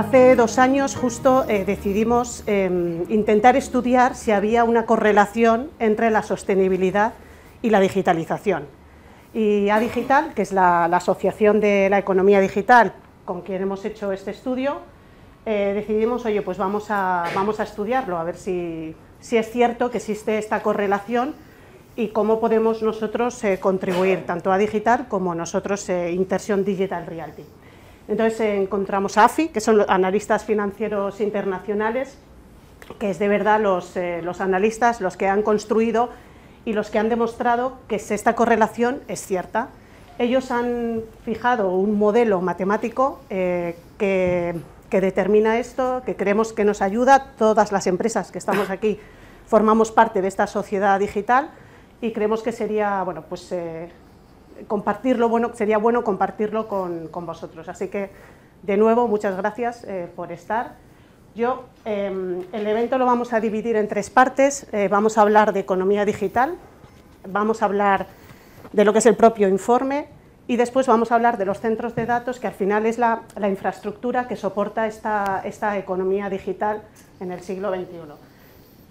Hace 2 años justo decidimos intentar estudiar si había una correlación entre la sostenibilidad y la digitalización. Y ADigital, que es la asociación de la economía digital con quien hemos hecho este estudio, decidimos, oye, pues vamos a estudiarlo, a ver si es cierto que existe esta correlación y cómo podemos nosotros contribuir, tanto ADigital como nosotros, Interxion Digital Realty. Entonces encontramos a AFI, que son los analistas financieros internacionales, que es de verdad los analistas los que han construido y los que han demostrado que esta correlación es cierta. Ellos han fijado un modelo matemático que determina esto, que creemos que nos ayuda. Todas las empresas que estamos aquí formamos parte de esta sociedad digital y creemos que sería, bueno, pues sería bueno compartirlo con vosotros. Así que, de nuevo, muchas gracias por estar. El evento lo vamos a dividir en 3 partes. Vamos a hablar de economía digital, vamos a hablar de lo que es el propio informe y después vamos a hablar de los centros de datos, que al final es la infraestructura que soporta esta economía digital en el siglo XXI.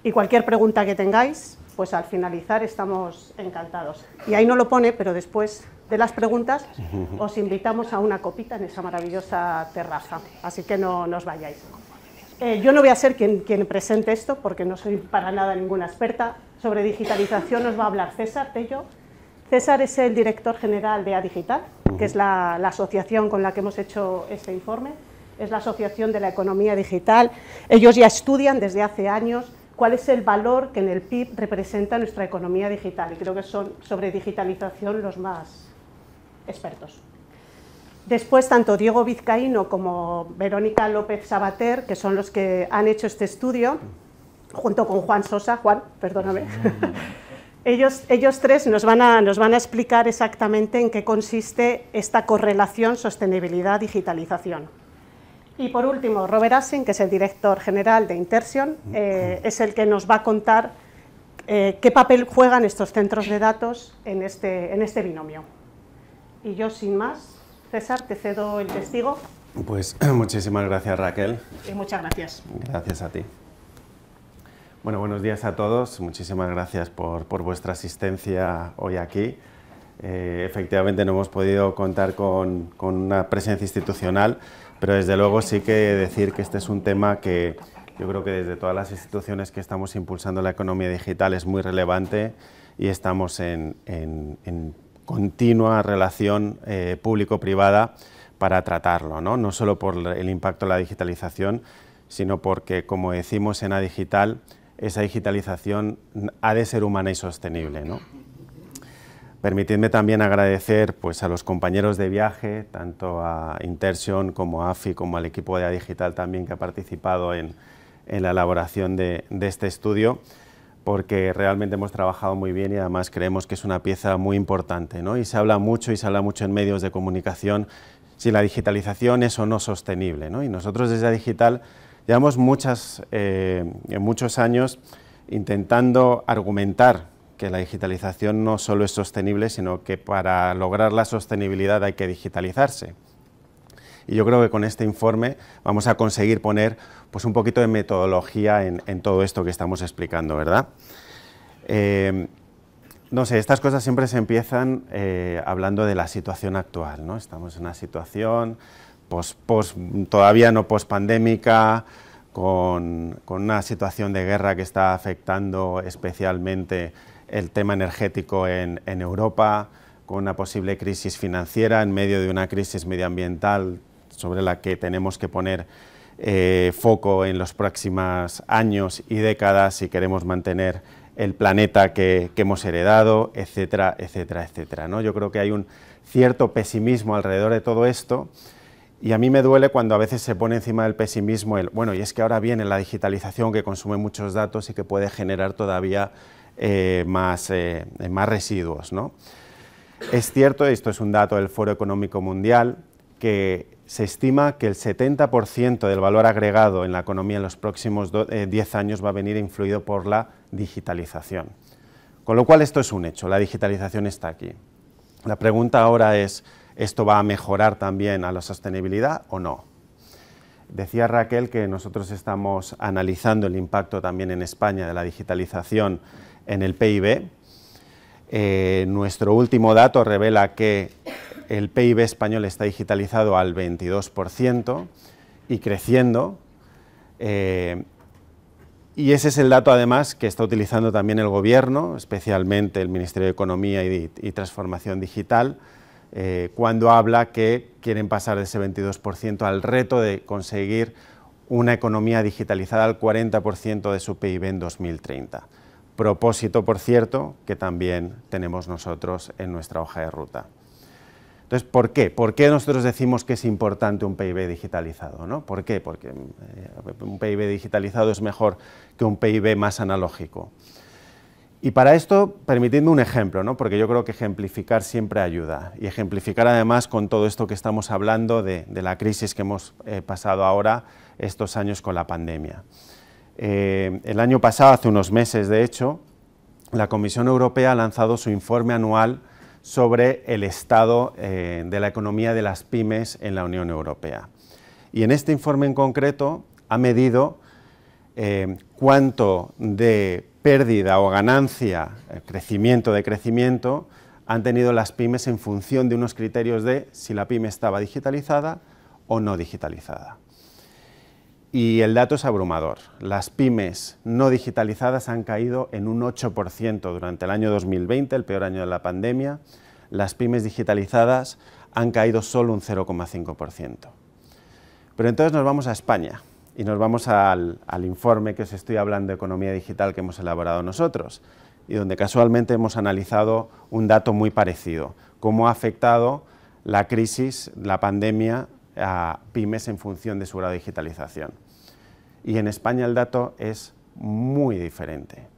Y cualquier pregunta que tengáis, pues al finalizar estamos encantados. Y ahí no lo pone, pero después de las preguntas os invitamos a una copita en esa maravillosa terraza, así que no os vayáis. Yo no voy a ser quien presente esto, porque no soy para nada ninguna experta. Sobre digitalización nos va a hablar César Tello. César es el director general de ADigital, que es la asociación con la que hemos hecho este informe. Es la asociación de la economía digital. Ellos ya estudian desde hace años cuál es el valor que en el PIB representa nuestra economía digital, y creo que son sobre digitalización los más expertos. Después, tanto Diego Vizcaíno como Verónica López Sabater, que son los que han hecho este estudio, junto con Juan Sosa, perdóname, ellos 3 nos van a explicar exactamente en qué consiste esta correlación sostenibilidad-digitalización. Y por último, Robert Assing, que es el director general de Interxion, es el que nos va a contar qué papel juegan estos centros de datos en este binomio. Y yo, sin más, César, te cedo el testigo. Pues muchísimas gracias, Raquel. Y muchas gracias. Gracias a ti. Bueno, buenos días a todos. Muchísimas gracias por vuestra asistencia hoy aquí. Efectivamente no hemos podido contar con una presencia institucional, pero desde luego sí que decir que este es un tema que yo creo que desde todas las instituciones que estamos impulsando la economía digital es muy relevante y estamos en continua relación público-privada para tratarlo, ¿no? Solo por el impacto de la digitalización, sino porque, como decimos en ADigital, esa digitalización ha de ser humana y sostenible, ¿no? Permitidme también agradecer, pues, a los compañeros de viaje, tanto a Interxion como a AFI, como al equipo de ADigital también que ha participado en la elaboración de este estudio, porque realmente hemos trabajado muy bien y además creemos que es una pieza muy importante, ¿no? Y se habla mucho en medios de comunicación si la digitalización es o no sostenible, ¿no? Y nosotros desde ADigital llevamos muchos años intentando argumentar que la digitalización no solo es sostenible, sino que para lograr la sostenibilidad hay que digitalizarse. Y yo creo que con este informe vamos a conseguir poner, pues, un poquito de metodología en todo esto que estamos explicando, ¿verdad? No sé, estas cosas siempre se empiezan hablando de la situación actual, ¿no? Estamos en una situación todavía no pospandémica, con una situación de guerra que está afectando especialmente el tema energético en Europa, con una posible crisis financiera en medio de una crisis medioambiental sobre la que tenemos que poner foco en los próximos años y décadas si queremos mantener el planeta que hemos heredado, etcétera, etcétera, etcétera, ¿no? Yo creo que hay un cierto pesimismo alrededor de todo esto y a mí me duele cuando a veces se pone encima del pesimismo bueno, y es que ahora viene la digitalización que consume muchos datos y que puede generar todavía más residuos, ¿no? Es cierto, esto es un dato del Foro Económico Mundial, que se estima que el 70% del valor agregado en la economía en los próximos 10 años va a venir influido por la digitalización. Con lo cual esto es un hecho, la digitalización está aquí. La pregunta ahora es, ¿esto va a mejorar también a la sostenibilidad o no? Decía Raquel que nosotros estamos analizando el impacto también en España de la digitalización en el PIB. Nuestro último dato revela que el PIB español está digitalizado al 22% y creciendo. Y ese es el dato, además, que está utilizando también el Gobierno, especialmente el Ministerio de Economía y Transformación Digital, cuando habla que quieren pasar de ese 22% al reto de conseguir una economía digitalizada al 40% de su PIB en 2030. Propósito, por cierto, que también tenemos nosotros en nuestra hoja de ruta. Entonces, ¿por qué? ¿Por qué nosotros decimos que es importante un PIB digitalizado, ¿no? ¿Por qué? Porque un PIB digitalizado es mejor que un PIB más analógico. Y para esto, permitidme un ejemplo, ¿no? Porque yo creo que ejemplificar siempre ayuda, y ejemplificar además con todo esto que estamos hablando de la crisis que hemos pasado ahora estos años con la pandemia. El año pasado, hace unos meses de hecho, la Comisión Europea ha lanzado su informe anual sobre el estado de la economía de las pymes en la Unión Europea. Y en este informe en concreto ha medido cuánto de pérdida o ganancia, crecimiento han tenido las pymes en función de unos criterios de si la pyme estaba digitalizada o no digitalizada. Y el dato es abrumador. Las pymes no digitalizadas han caído en un 8% durante el año 2020, el peor año de la pandemia. Las pymes digitalizadas han caído solo un 0,5%. Pero entonces nos vamos a España y nos vamos al informe que os estoy hablando de economía digital que hemos elaborado nosotros y donde casualmente hemos analizado un dato muy parecido, cómo ha afectado la crisis, la pandemia, a pymes en función de su grado de digitalización. Y en España el dato es muy diferente.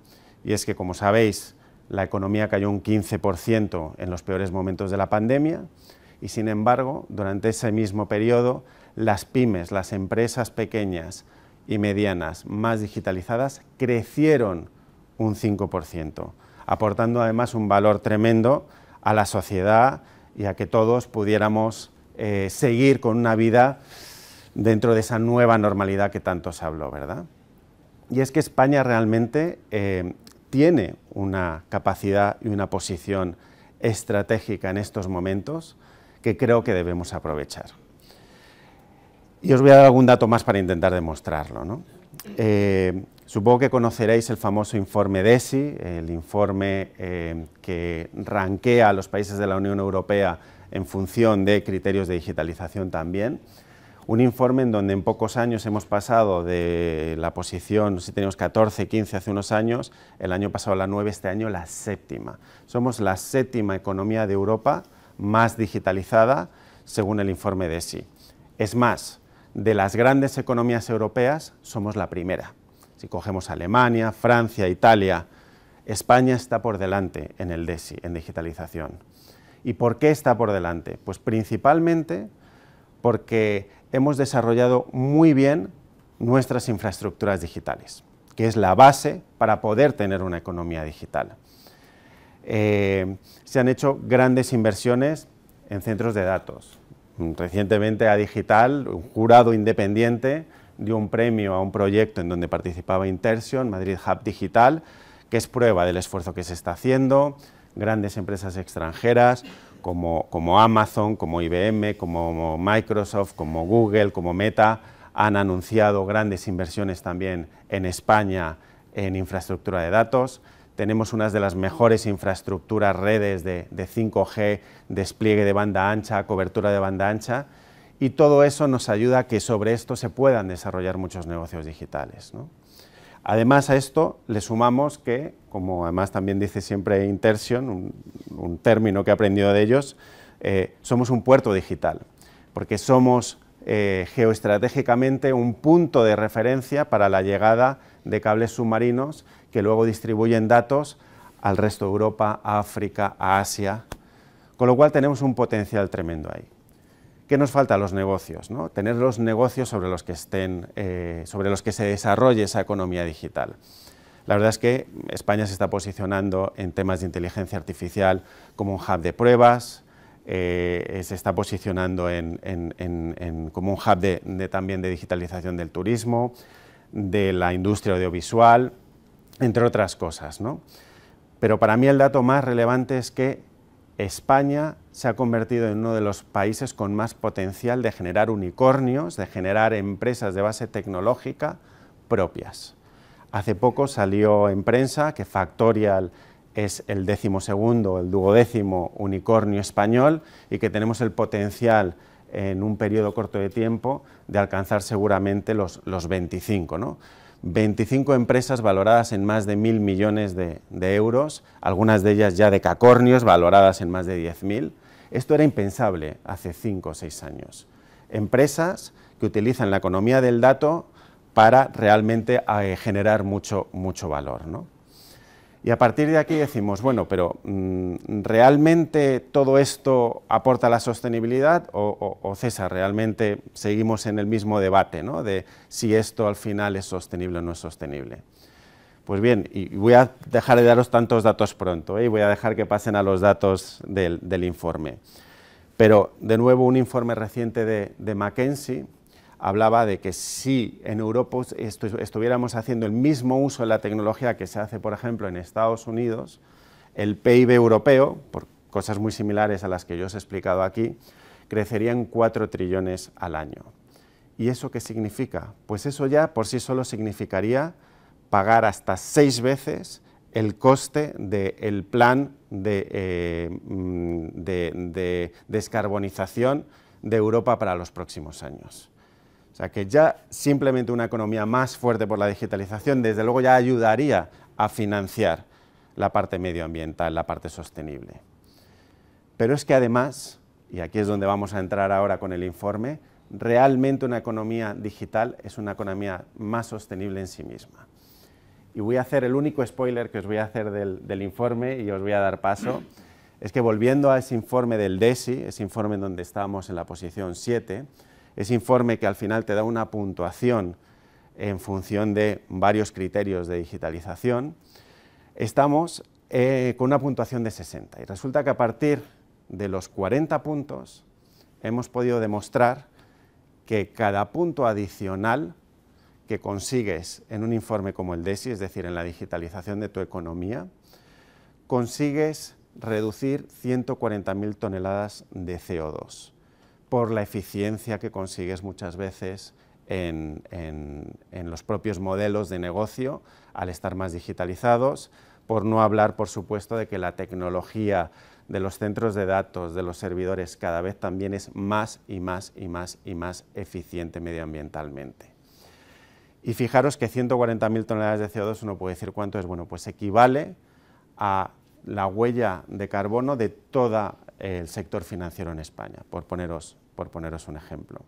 Y es que, como sabéis, la economía cayó un 15% en los peores momentos de la pandemia y, sin embargo, durante ese mismo periodo, las pymes, las empresas pequeñas y medianas más digitalizadas crecieron un 5%, aportando además un valor tremendo a la sociedad y a que todos pudiéramos seguir con una vida dentro de esa nueva normalidad que tanto se habló, ¿verdad? Y es que España realmente tiene una capacidad y una posición estratégica en estos momentos que creo que debemos aprovechar. Y os voy a dar algún dato más para intentar demostrarlo, ¿no? Supongo que conoceréis el famoso informe DESI, el informe que rankea a los países de la Unión Europea en función de criterios de digitalización también. Un informe en donde en pocos años hemos pasado de la posición, si teníamos 14, 15 hace unos años, el año pasado la 9, este año la 7ª. Somos la 7ª economía de Europa más digitalizada según el informe DESI. Es más, de las grandes economías europeas somos la primera. Si cogemos Alemania, Francia, Italia, España está por delante en el DESI, en digitalización. ¿Y por qué está por delante? Pues principalmente porque hemos desarrollado muy bien nuestras infraestructuras digitales, que es la base para poder tener una economía digital. Se han hecho grandes inversiones en centros de datos. Recientemente a Digital, un jurado independiente, dio un premio a un proyecto en donde participaba Intersion, Madrid Hub Digital, que es prueba del esfuerzo que se está haciendo. Grandes empresas extranjeras como Amazon, como IBM, como Microsoft, como Google, como Meta, han anunciado grandes inversiones también en España en infraestructura de datos. Tenemos unas de las mejores infraestructuras, redes de 5G, despliegue de banda ancha, cobertura de banda ancha, y todo eso nos ayuda a que sobre esto se puedan desarrollar muchos negocios digitales, ¿no? Además a esto le sumamos que, como además también dice siempre Intersion, un término que he aprendido de ellos, somos un puerto digital, porque somos geoestratégicamente un punto de referencia para la llegada de cables submarinos que luego distribuyen datos al resto de Europa, a África, a Asia, con lo cual tenemos un potencial tremendo ahí. ¿Qué nos falta? Los negocios, ¿no? Tener los negocios sobre los que se desarrolle esa economía digital. La verdad es que España se está posicionando en temas de inteligencia artificial como un hub de pruebas, se está posicionando como un hub también de digitalización del turismo, de la industria audiovisual, entre otras cosas, ¿no? Pero para mí el dato más relevante es que España se ha convertido en uno de los países con más potencial de generar unicornios, de generar empresas de base tecnológica propias. Hace poco salió en prensa que Factorial es el 12º, el 12º unicornio español y que tenemos el potencial en un periodo corto de tiempo de alcanzar seguramente los 25, ¿no? 25 empresas valoradas en más de 1.000 millones de euros, algunas de ellas ya decacornios valoradas en más de 10.000. Esto era impensable hace 5 o 6 años. Empresas que utilizan la economía del dato para realmente generar mucho valor, ¿no? Y a partir de aquí decimos, bueno, pero ¿realmente todo esto aporta la sostenibilidad? O César, realmente seguimos en el mismo debate, ¿no?, de si esto al final es sostenible o no es sostenible. Pues bien, y voy a dejar de daros tantos datos pronto, y voy a dejar que pasen a los datos del informe. Pero, de nuevo, un informe reciente de McKinsey hablaba de que si en Europa estuviéramos haciendo el mismo uso de la tecnología que se hace, por ejemplo, en Estados Unidos, el PIB europeo, por cosas muy similares a las que yo os he explicado aquí, crecería en 4 trillones al año. ¿Y eso qué significa? Pues eso ya por sí solo significaría pagar hasta 6 veces el coste del plan de descarbonización de Europa para los próximos años. O sea que ya simplemente una economía más fuerte por la digitalización, desde luego ya ayudaría a financiar la parte medioambiental, la parte sostenible. Pero es que además, y aquí es donde vamos a entrar ahora con el informe, realmente una economía digital es una economía más sostenible en sí misma. Y voy a hacer el único spoiler que os voy a hacer del informe y os voy a dar paso, es que volviendo a ese informe del DESI, ese informe en donde estábamos en la posición 7, ese informe que al final te da una puntuación en función de varios criterios de digitalización, estamos con una puntuación de 60. Y resulta que a partir de los 40 puntos hemos podido demostrar que cada punto adicional que consigues en un informe como el DESI, es decir, en la digitalización de tu economía, consigues reducir 140.000 toneladas de CO2. Por la eficiencia que consigues muchas veces en los propios modelos de negocio al estar más digitalizados, por no hablar, por supuesto, de que la tecnología de los centros de datos, de los servidores, cada vez también es más y más eficiente medioambientalmente. Y fijaros que 140.000 toneladas de CO2, uno puede decir cuánto es, bueno, pues equivale a la huella de carbono de todo el sector financiero en España, por poneros un ejemplo.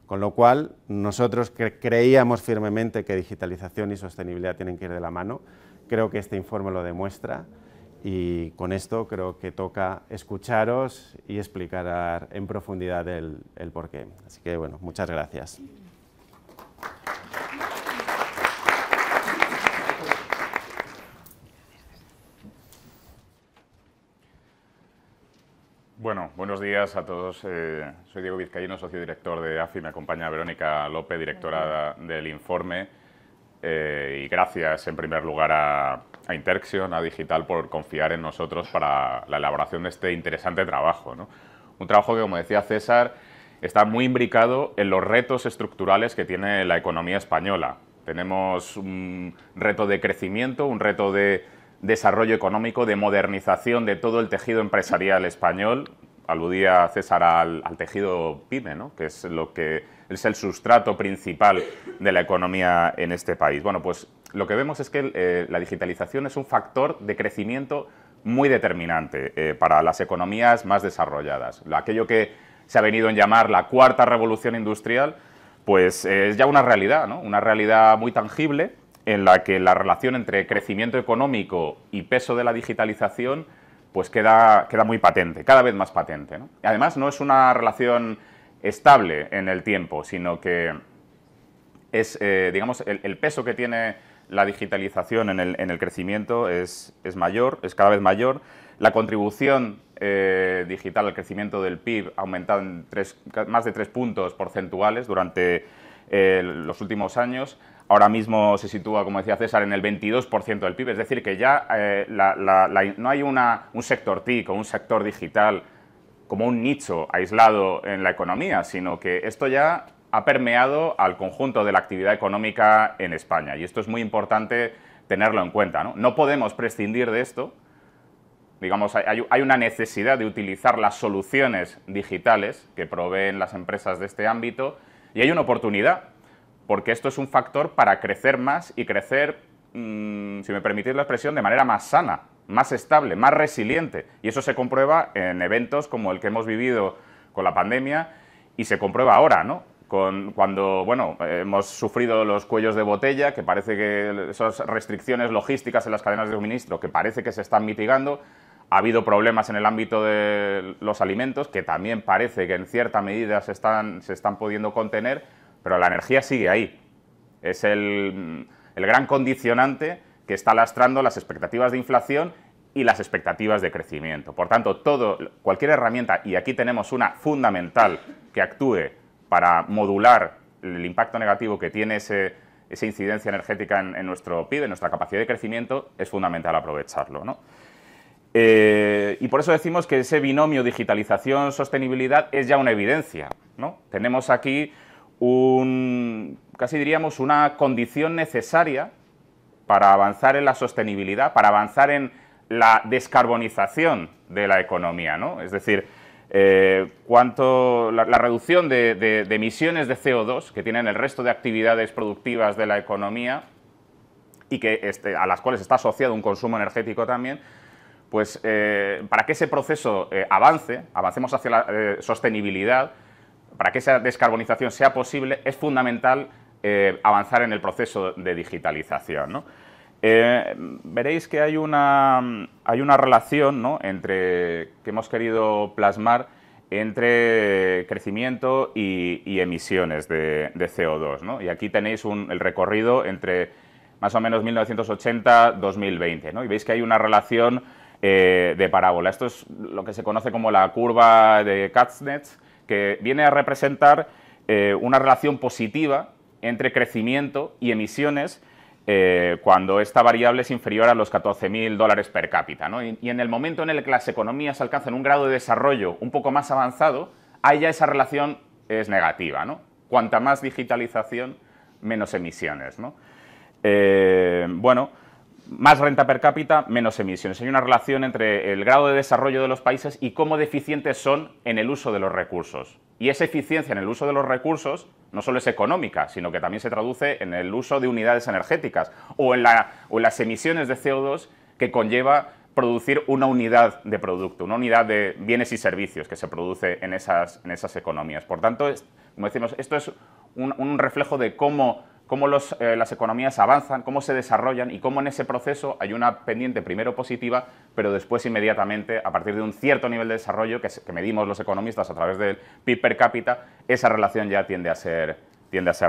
Con lo cual, nosotros creíamos firmemente que digitalización y sostenibilidad tienen que ir de la mano. Creo que este informe lo demuestra y con esto creo que toca escucharos y explicar en profundidad el porqué. Así que, bueno, muchas gracias. Bueno, buenos días a todos. Soy Diego Vizcaíno, socio director de AFI. Me acompaña Verónica López, directora del informe. Y gracias, en primer lugar, a Interxion, a Digital, por confiar en nosotros para la elaboración de este interesante trabajo, ¿no? Un trabajo que, como decía César, está muy imbricado en los retos estructurales que tiene la economía española. Tenemos un reto de crecimiento, un reto de desarrollo económico, de modernización de todo el tejido empresarial español. Aludía César al tejido PYME, ¿no?, que es lo que es el sustrato principal de la economía en este país. Bueno, pues lo que vemos es que la digitalización es un factor de crecimiento muy determinante para las economías más desarrolladas. Aquello que se ha venido en llamar la cuarta revolución industrial, pues es ya una realidad, ¿no?, una realidad muy tangible, en la que la relación entre crecimiento económico y peso de la digitalización pues queda muy patente, cada vez más patente, ¿no? Y además no es una relación estable en el tiempo, sino que es, digamos, el peso que tiene la digitalización en el crecimiento es mayor, es cada vez mayor, La contribución digital al crecimiento del PIB ha aumentado en más de 3 puntos porcentuales durante los últimos años. Ahora mismo se sitúa, como decía César, en el 22% del PIB, es decir, que ya no hay un sector TIC o un sector digital como un nicho aislado en la economía, sino que esto ya ha permeado al conjunto de la actividad económica en España, y esto es muy importante tenerlo en cuenta, ¿no? No podemos prescindir de esto. Digamos, hay una necesidad de utilizar las soluciones digitales que proveen las empresas de este ámbito, y hay una oportunidad, porque esto es un factor para crecer más y crecer, si me permitís la expresión, de manera más sana, más estable, más resiliente. Y eso se comprueba en eventos como el que hemos vivido con la pandemia y se comprueba ahora, ¿no? Cuando, bueno, hemos sufrido los cuellos de botella, que parece que esas restricciones logísticas en las cadenas de suministro, que parece que se están mitigando. Ha habido problemas en el ámbito de los alimentos, que también parece que en cierta medida se están pudiendo contener, pero la energía sigue ahí. Es el gran condicionante que está lastrando las expectativas de inflación y las expectativas de crecimiento. Por tanto, cualquier herramienta, y aquí tenemos una fundamental que actúe para modular el impacto negativo que tiene esa incidencia energética en nuestro PIB, en nuestra capacidad de crecimiento, es fundamental aprovecharlo, ¿no? Y por eso decimos que ese binomio digitalización-sostenibilidad es ya una evidencia, ¿no? Tenemos aquí casi diríamos una condición necesaria para avanzar en la sostenibilidad, para avanzar en la descarbonización de la economía, ¿no? Es decir, la reducción de emisiones de CO2 que tienen el resto de actividades productivas de la economía y a las cuales está asociado un consumo energético también, pues para que ese proceso avancemos hacia la sostenibilidad, para que esa descarbonización sea posible, es fundamental avanzar en el proceso de digitalización, ¿no? Veréis que hay una relación, ¿no?, que hemos querido plasmar entre crecimiento y emisiones de CO2, ¿no? Y aquí tenéis el recorrido entre más o menos 1980-2020, ¿no? Y veis que hay una relación de parábola. Esto es lo que se conoce como la curva de Kuznets, que viene a representar una relación positiva entre crecimiento y emisiones cuando esta variable es inferior a los $14.000 per cápita, ¿no? Y en el momento en el que las economías alcanzan un grado de desarrollo un poco más avanzado, ahí ya esa relación es negativa, ¿no? Cuanta más digitalización, menos emisiones, ¿no? Bueno, más renta per cápita, menos emisiones. Hay una relación entre el grado de desarrollo de los países y cómo deficientes son en el uso de los recursos. Y esa eficiencia en el uso de los recursos no solo es económica, sino que también se traduce en el uso de unidades energéticas o en las emisiones de CO2 que conlleva producir una unidad de producto, una unidad de bienes y servicios que se produce en esas economías. Por tanto, como decimos, esto es un reflejo de cómo las economías avanzan, cómo se desarrollan y cómo en ese proceso hay una pendiente primero positiva, pero después inmediatamente, a partir de un cierto nivel de desarrollo que medimos los economistas a través del PIB per cápita, esa relación ya tiende a ser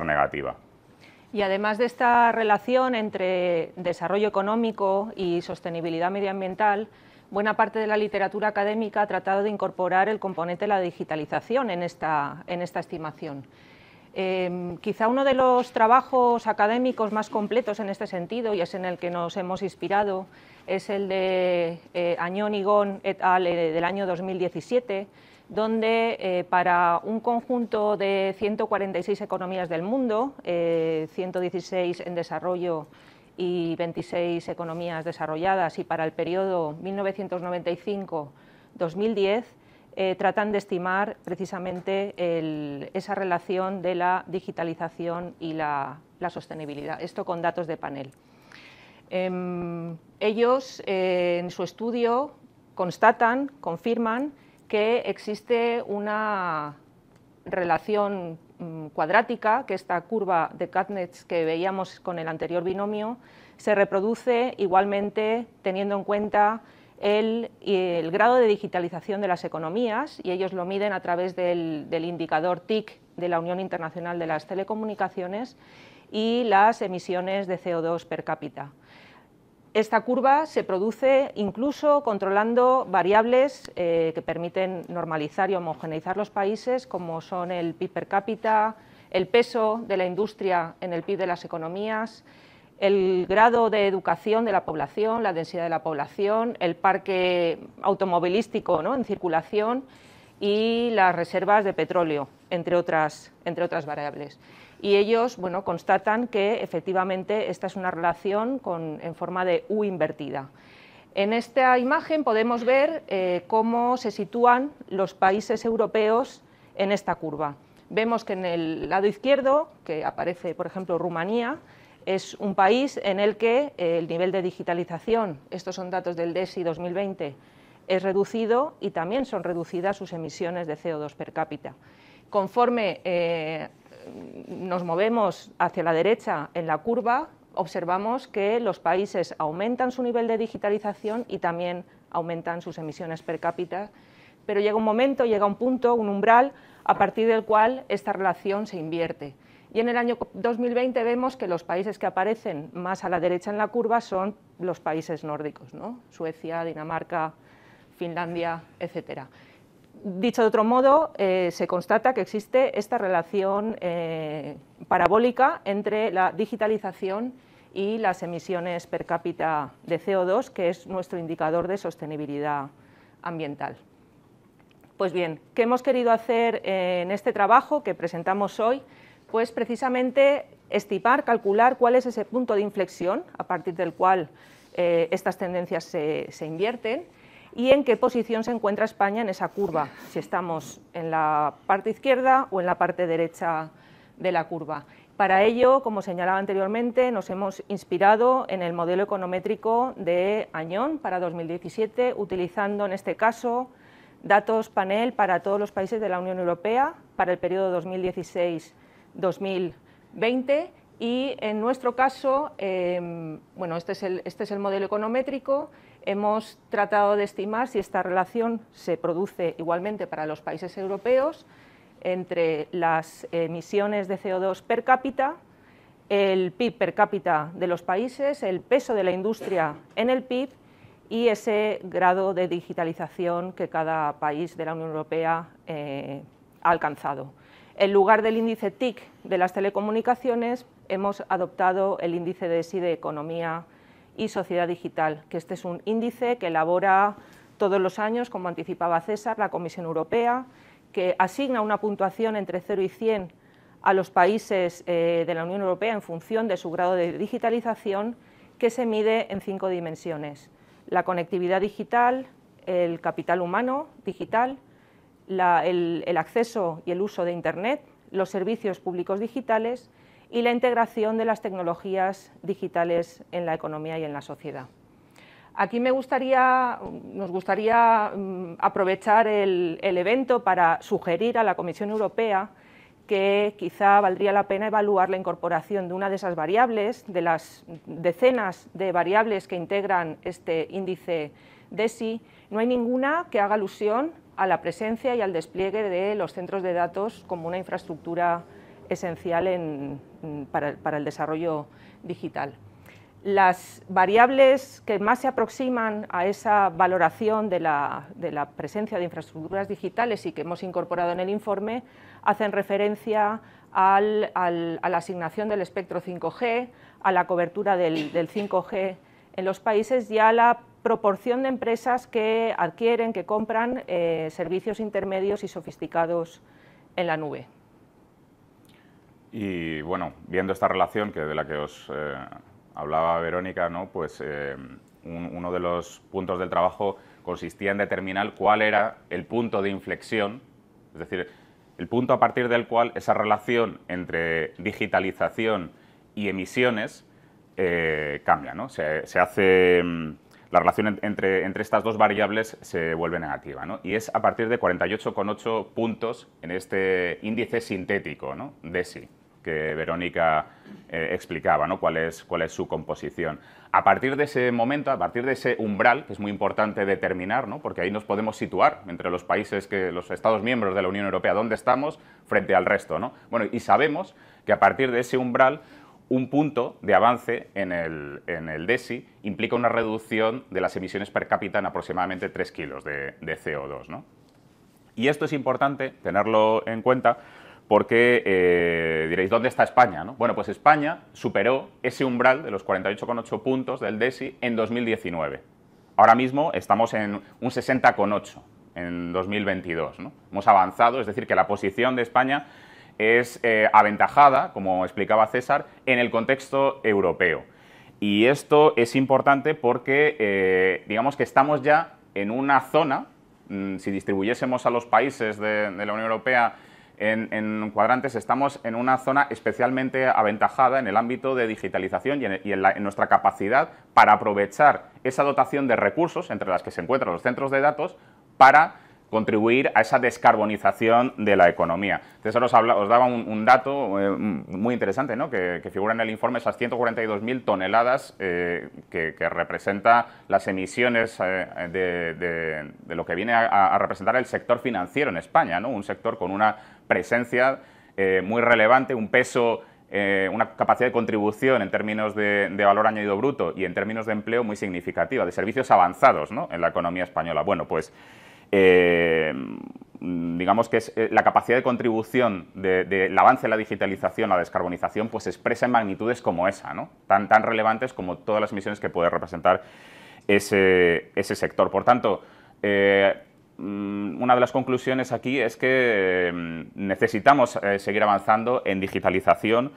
negativa. Y además de esta relación entre desarrollo económico y sostenibilidad medioambiental, buena parte de la literatura académica ha tratado de incorporar el componente de la digitalización en esta estimación. Quizá uno de los trabajos académicos más completos en este sentido, y es en el que nos hemos inspirado, es el de Añón y Gon et al. Del año 2017, donde para un conjunto de 146 economías del mundo, 116 en desarrollo y 26 economías desarrolladas, y para el periodo 1995-2010, tratan de estimar precisamente esa relación de la digitalización y la sostenibilidad, esto con datos de panel. Ellos en su estudio confirman que existe una relación cuadrática, que esta curva de Kuznets que veíamos con el anterior binomio se reproduce igualmente teniendo en cuenta el grado de digitalización de las economías, y ellos lo miden a través del indicador TIC de la Unión Internacional de las Telecomunicaciones, y las emisiones de CO2 per cápita. Esta curva se produce incluso controlando variables que permiten normalizar y homogeneizar los países, como son el PIB per cápita, el peso de la industria en el PIB de las economías, el grado de educación de la población, la densidad de la población, el parque automovilístico, ¿no?, en circulación y las reservas de petróleo, entre otras variables. Y ellos, bueno, constatan que efectivamente esta es una relación en forma de U invertida. En esta imagen podemos ver cómo se sitúan los países europeos en esta curva. Vemos que en el lado izquierdo, que aparece, por ejemplo, Rumanía, es un país en el que el nivel de digitalización, estos son datos del DESI 2020, es reducido y también son reducidas sus emisiones de CO2 per cápita. Conforme nos movemos hacia la derecha en la curva, observamos que los países aumentan su nivel de digitalización y también aumentan sus emisiones per cápita, pero llega un momento, llega un punto, un umbral, a partir del cual esta relación se invierte. Y en el año 2020 vemos que los países que aparecen más a la derecha en la curva son los países nórdicos, ¿no? Suecia, Dinamarca, Finlandia, etcétera. Dicho de otro modo, se constata que existe esta relación parabólica entre la digitalización y las emisiones per cápita de CO2, que es nuestro indicador de sostenibilidad ambiental. Pues bien, ¿qué hemos querido hacer en este trabajo que presentamos hoy? Pues precisamente estimar, calcular cuál es ese punto de inflexión a partir del cual estas tendencias se invierten y en qué posición se encuentra España en esa curva, si estamos en la parte izquierda o en la parte derecha de la curva. Para ello, como señalaba anteriormente, nos hemos inspirado en el modelo econométrico de Añón para 2017, utilizando en este caso datos panel para todos los países de la Unión Europea para el periodo 2016-2020 y en nuestro caso, bueno, este es el modelo econométrico. Hemos tratado de estimar si esta relación se produce igualmente para los países europeos entre las emisiones de CO2 per cápita, el PIB per cápita de los países, el peso de la industria en el PIB y ese grado de digitalización que cada país de la Unión Europea ha alcanzado. En lugar del índice TIC de las telecomunicaciones, hemos adoptado el índice DESI de economía y sociedad digital, que este es un índice que elabora todos los años, como anticipaba César, la Comisión Europea, que asigna una puntuación entre 0 y 100 a los países de la Unión Europea en función de su grado de digitalización, que se mide en 5 dimensiones: la conectividad digital, el capital humano digital, el acceso y el uso de Internet, los servicios públicos digitales y la integración de las tecnologías digitales en la economía y en la sociedad. Aquí nos gustaría aprovechar el evento para sugerir a la Comisión Europea que quizá valdría la pena evaluar la incorporación de una de esas variables, de las decenas de variables que integran este índice DESI. No hay ninguna que haga alusión a la presencia y al despliegue de los centros de datos como una infraestructura esencial para el desarrollo digital. Las variables que más se aproximan a esa valoración de la presencia de infraestructuras digitales y que hemos incorporado en el informe hacen referencia a la asignación del espectro 5G, a la cobertura del 5G en los países y a la proporción de empresas que adquieren, que compran servicios intermedios y sofisticados en la nube. Y bueno, viendo esta relación de la que os hablaba Verónica, ¿no? Pues uno de los puntos del trabajo consistía en determinar cuál era el punto de inflexión, es decir, el punto a partir del cual esa relación entre digitalización y emisiones cambia, ¿no? Se hace, la relación entre estas dos variables se vuelve negativa, ¿no? Y es a partir de 48,8 puntos en este índice sintético, ¿no? DESI, que Verónica explicaba, ¿no? cuál es su composición. A partir de ese momento, a partir de ese umbral, que es muy importante determinar, ¿no? Porque ahí nos podemos situar entre los países, los Estados miembros de la Unión Europea, dónde estamos frente al resto, ¿no? Bueno, y sabemos que a partir de ese umbral, un punto de avance en el DESI implica una reducción de las emisiones per cápita en aproximadamente 3 kilos de CO2, ¿no? Y esto es importante tenerlo en cuenta porque diréis, ¿dónde está España, no? Bueno, pues España superó ese umbral de los 48,8 puntos del DESI en 2019. Ahora mismo estamos en un 60,8 en 2022, ¿no? Hemos avanzado, es decir, que la posición de España es aventajada, como explicaba César, en el contexto europeo. Y esto es importante porque, digamos que estamos ya en una zona, si distribuyésemos a los países de la Unión Europea en cuadrantes, estamos en una zona especialmente aventajada en el ámbito de digitalización y en nuestra capacidad para aprovechar esa dotación de recursos, entre las que se encuentran los centros de datos, para contribuir a esa descarbonización de la economía. Entonces, os daba un dato muy interesante, ¿no? que figura en el informe, esas 142.000 toneladas que representa las emisiones de lo que viene a representar el sector financiero en España, ¿no? Un sector con una presencia muy relevante, un peso, una capacidad de contribución en términos de valor añadido bruto y en términos de empleo muy significativa, de servicios avanzados, ¿no? En la economía española. Bueno, pues digamos que es la capacidad de contribución del avance de la digitalización, la descarbonización, pues se expresa en magnitudes como esa, ¿no? Tan relevantes como todas las emisiones que puede representar ese sector. Por tanto, una de las conclusiones aquí es que necesitamos seguir avanzando en digitalización,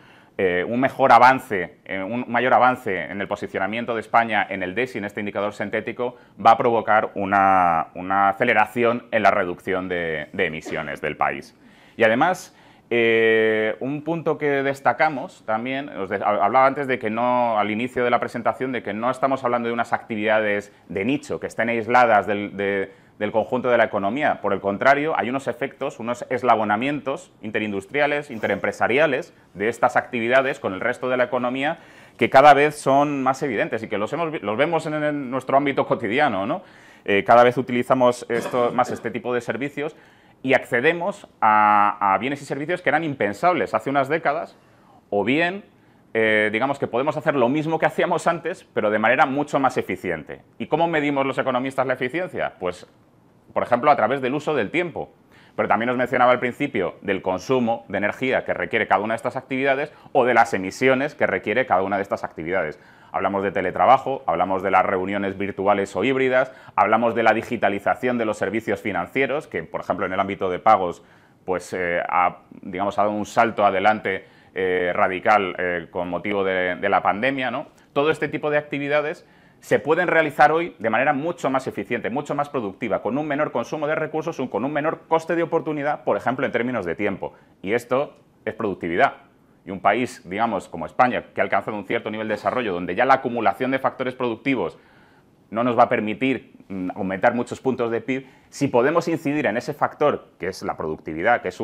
un mayor avance en el posicionamiento de España en el DESI, en este indicador sintético, va a provocar una aceleración en la reducción de emisiones del país. Y además, un punto que destacamos también, hablaba antes de que no, al inicio de la presentación, de que no estamos hablando de unas actividades de nicho que estén aisladas del conjunto de la economía. Por el contrario, hay unos efectos, unos eslabonamientos interindustriales, interempresariales de estas actividades con el resto de la economía que cada vez son más evidentes y que los vemos en nuestro ámbito cotidiano, ¿no? Cada vez utilizamos más este tipo de servicios y accedemos a bienes y servicios que eran impensables hace unas décadas, o bien digamos que podemos hacer lo mismo que hacíamos antes, pero de manera mucho más eficiente. ¿Y cómo medimos los economistas la eficiencia? Pues, por ejemplo, a través del uso del tiempo. Pero también os mencionaba al principio del consumo de energía que requiere cada una de estas actividades o de las emisiones que requiere cada una de estas actividades. Hablamos de teletrabajo, hablamos de las reuniones virtuales o híbridas, hablamos de la digitalización de los servicios financieros, que, por ejemplo, en el ámbito de pagos, pues, ha dado un salto adelante radical con motivo de la pandemia, ¿no? Todo este tipo de actividades se pueden realizar hoy de manera mucho más eficiente, mucho más productiva, con un menor consumo de recursos, con un menor coste de oportunidad, por ejemplo, en términos de tiempo. Y esto es productividad. Y un país, digamos, como España, que ha alcanzado un cierto nivel de desarrollo, donde ya la acumulación de factores productivos no nos va a permitir aumentar muchos puntos de PIB, si podemos incidir en ese factor, que es la productividad, que es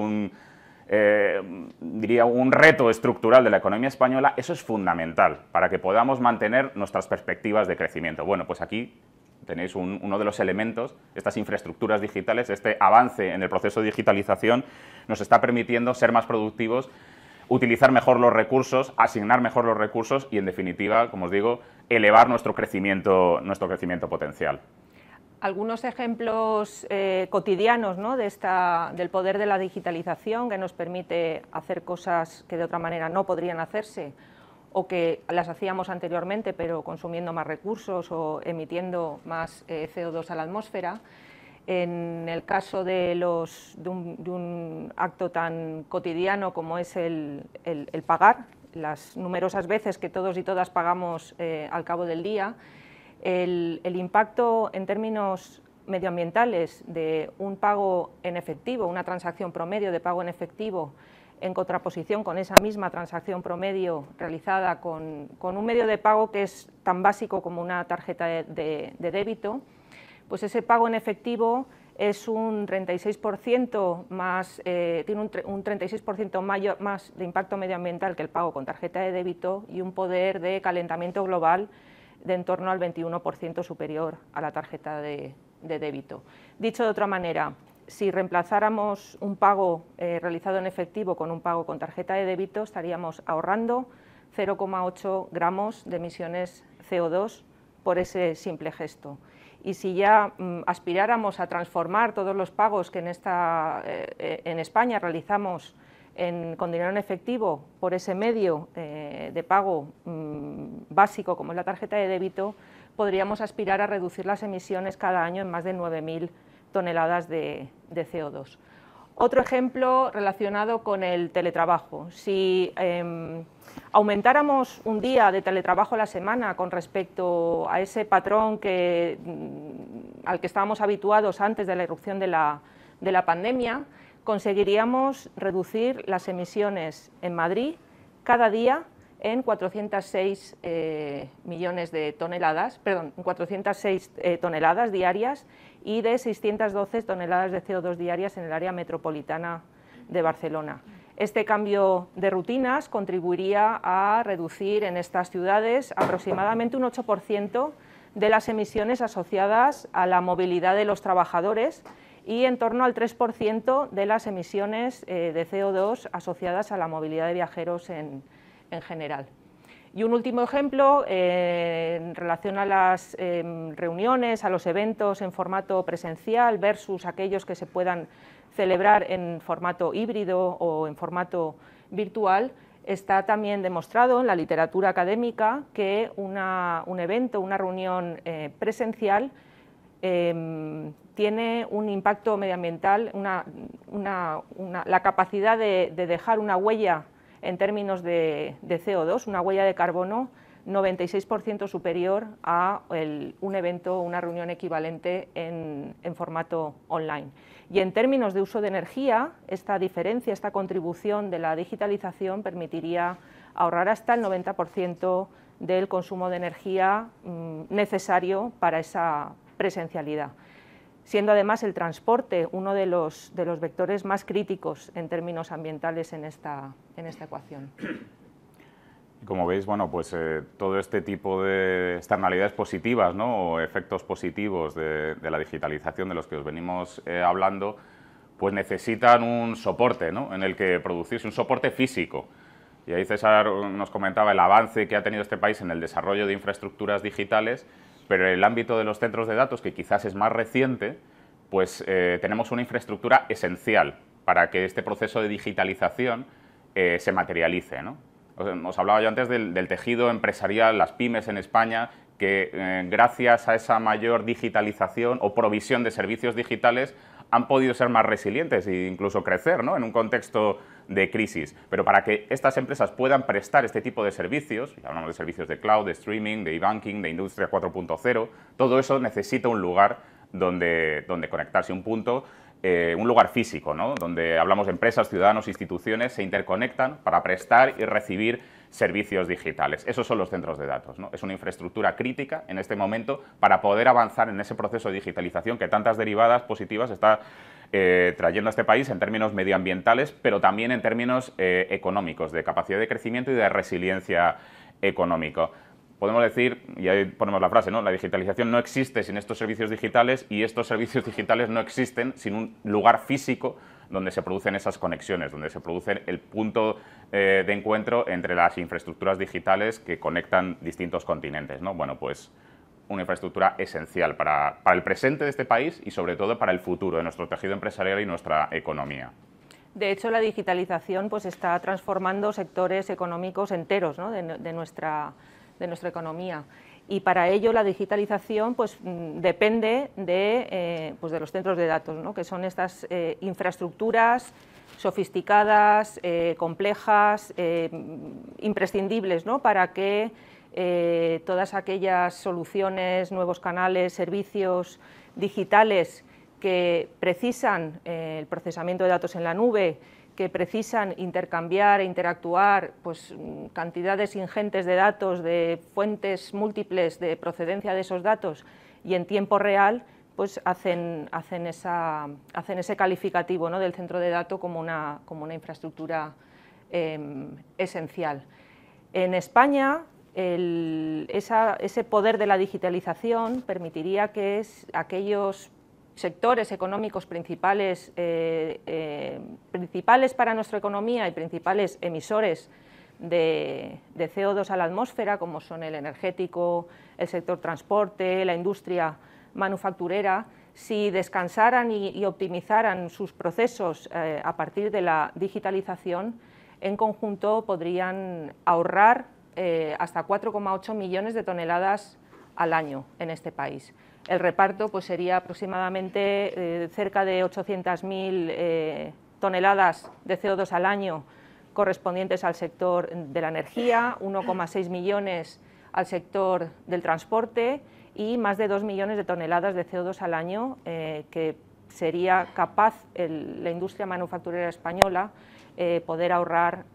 diría un reto estructural de la economía española, eso es fundamental para que podamos mantener nuestras perspectivas de crecimiento. Bueno, pues aquí tenéis uno de los elementos, estas infraestructuras digitales, este avance en el proceso de digitalización nos está permitiendo ser más productivos, utilizar mejor los recursos, asignar mejor los recursos y, en definitiva, como os digo, elevar nuestro crecimiento potencial. Algunos ejemplos cotidianos, ¿no? del poder de la digitalización, que nos permite hacer cosas que de otra manera no podrían hacerse o que las hacíamos anteriormente pero consumiendo más recursos o emitiendo más CO2 a la atmósfera. En el caso de un acto tan cotidiano como es el pagar, las numerosas veces que todos y todas pagamos al cabo del día, el impacto en términos medioambientales de un pago en efectivo, una transacción promedio de pago en efectivo, en contraposición con esa misma transacción promedio realizada con un medio de pago que es tan básico como una tarjeta de débito, pues ese pago en efectivo es un 36% más, tiene un 36% más de impacto medioambiental que el pago con tarjeta de débito y un poder de calentamiento global de en torno al 21% superior a la tarjeta de débito. Dicho de otra manera, si reemplazáramos un pago realizado en efectivo con un pago con tarjeta de débito, estaríamos ahorrando 0,8 gramos de emisiones CO2 por ese simple gesto. Y si ya aspiráramos a transformar todos los pagos que en España realizamos con dinero en efectivo por ese medio de pago básico como es la tarjeta de débito, podríamos aspirar a reducir las emisiones cada año en más de 9.000 toneladas de CO2. Otro ejemplo relacionado con el teletrabajo. Si aumentáramos un día de teletrabajo a la semana con respecto a ese patrón al que estábamos habituados antes de la irrupción de la pandemia, conseguiríamos reducir las emisiones en Madrid cada día en 406 millones de toneladas, perdón, 406 toneladas diarias y de 612 toneladas de CO2 diarias en el área metropolitana de Barcelona. Este cambio de rutinas contribuiría a reducir en estas ciudades aproximadamente un 8% de las emisiones asociadas a la movilidad de los trabajadores y en torno al 3% de las emisiones de CO2 asociadas a la movilidad de viajeros en general. Y un último ejemplo en relación a las reuniones, a los eventos en formato presencial versus aquellos que se puedan celebrar en formato híbrido o en formato virtual. Está también demostrado en la literatura académica que un evento, una reunión presencial tiene un impacto medioambiental, la capacidad de dejar una huella en términos de CO2, una huella de carbono 96% superior a un evento, una reunión equivalente en formato online. Y en términos de uso de energía, esta diferencia, esta contribución de la digitalización permitiría ahorrar hasta el 90% del consumo de energía necesario para esa presencialidad, siendo además el transporte uno de los vectores más críticos en términos ambientales en esta ecuación. Como veis, bueno, pues todo este tipo de externalidades positivas, ¿no?, o efectos positivos de la digitalización de los que os venimos hablando, pues necesitan un soporte, ¿no?, en el que producirse, un soporte físico. Y ahí César nos comentaba el avance que ha tenido este país en el desarrollo de infraestructuras digitales, pero en el ámbito de los centros de datos, que quizás es más reciente, pues tenemos una infraestructura esencial para que este proceso de digitalización se materialice, ¿no? Os hablaba yo antes del tejido empresarial, las pymes en España, que gracias a esa mayor digitalización o provisión de servicios digitales han podido ser más resilientes e incluso crecer, ¿no?, en un contexto de crisis. Pero para que estas empresas puedan prestar este tipo de servicios, y hablamos de servicios de cloud, de streaming, de e-banking, de industria 4.0, todo eso necesita un lugar donde conectarse, un punto, un lugar físico, ¿no?, donde hablamos de empresas, ciudadanos, instituciones, se interconectan para prestar y recibir servicios digitales. Esos son los centros de datos, ¿no? Es una infraestructura crítica en este momento para poder avanzar en ese proceso de digitalización que tantas derivadas positivas está trayendo a este país en términos medioambientales, pero también en términos económicos, de capacidad de crecimiento y de resiliencia económica. Podemos decir, y ahí ponemos la frase, ¿no?, la digitalización no existe sin estos servicios digitales y estos servicios digitales no existen sin un lugar físico donde se producen esas conexiones, donde se produce el punto de encuentro entre las infraestructuras digitales que conectan distintos continentes, ¿no? Bueno, pues una infraestructura esencial para el presente de este país y sobre todo para el futuro de nuestro tejido empresarial y nuestra economía. De hecho, la digitalización pues está transformando sectores económicos enteros, ¿no?, de nuestra economía, y para ello la digitalización pues depende de los centros de datos, ¿no?, que son estas infraestructuras sofisticadas, complejas, imprescindibles, ¿no?, para que todas aquellas soluciones, nuevos canales, servicios digitales que precisan el procesamiento de datos en la nube, que precisan intercambiar e interactuar pues, cantidades ingentes de datos, de fuentes múltiples de procedencia de esos datos y en tiempo real, pues hacen ese calificativo, ¿no?, del centro de datos como una infraestructura esencial. En España, ese poder de la digitalización permitiría que aquellos sectores económicos principales para nuestra economía y principales emisores de CO2 a la atmósfera, como son el energético, el sector transporte, la industria manufacturera, si descansaran y optimizaran sus procesos a partir de la digitalización, en conjunto podrían ahorrar hasta 4,8 millones de toneladas al año en este país. El reparto pues, sería aproximadamente cerca de 800.000 toneladas de CO2 al año correspondientes al sector de la energía, 1,6 millones al sector del transporte y más de 2 millones de toneladas de CO2 al año que sería capaz la industria manufacturera española poder ahorrar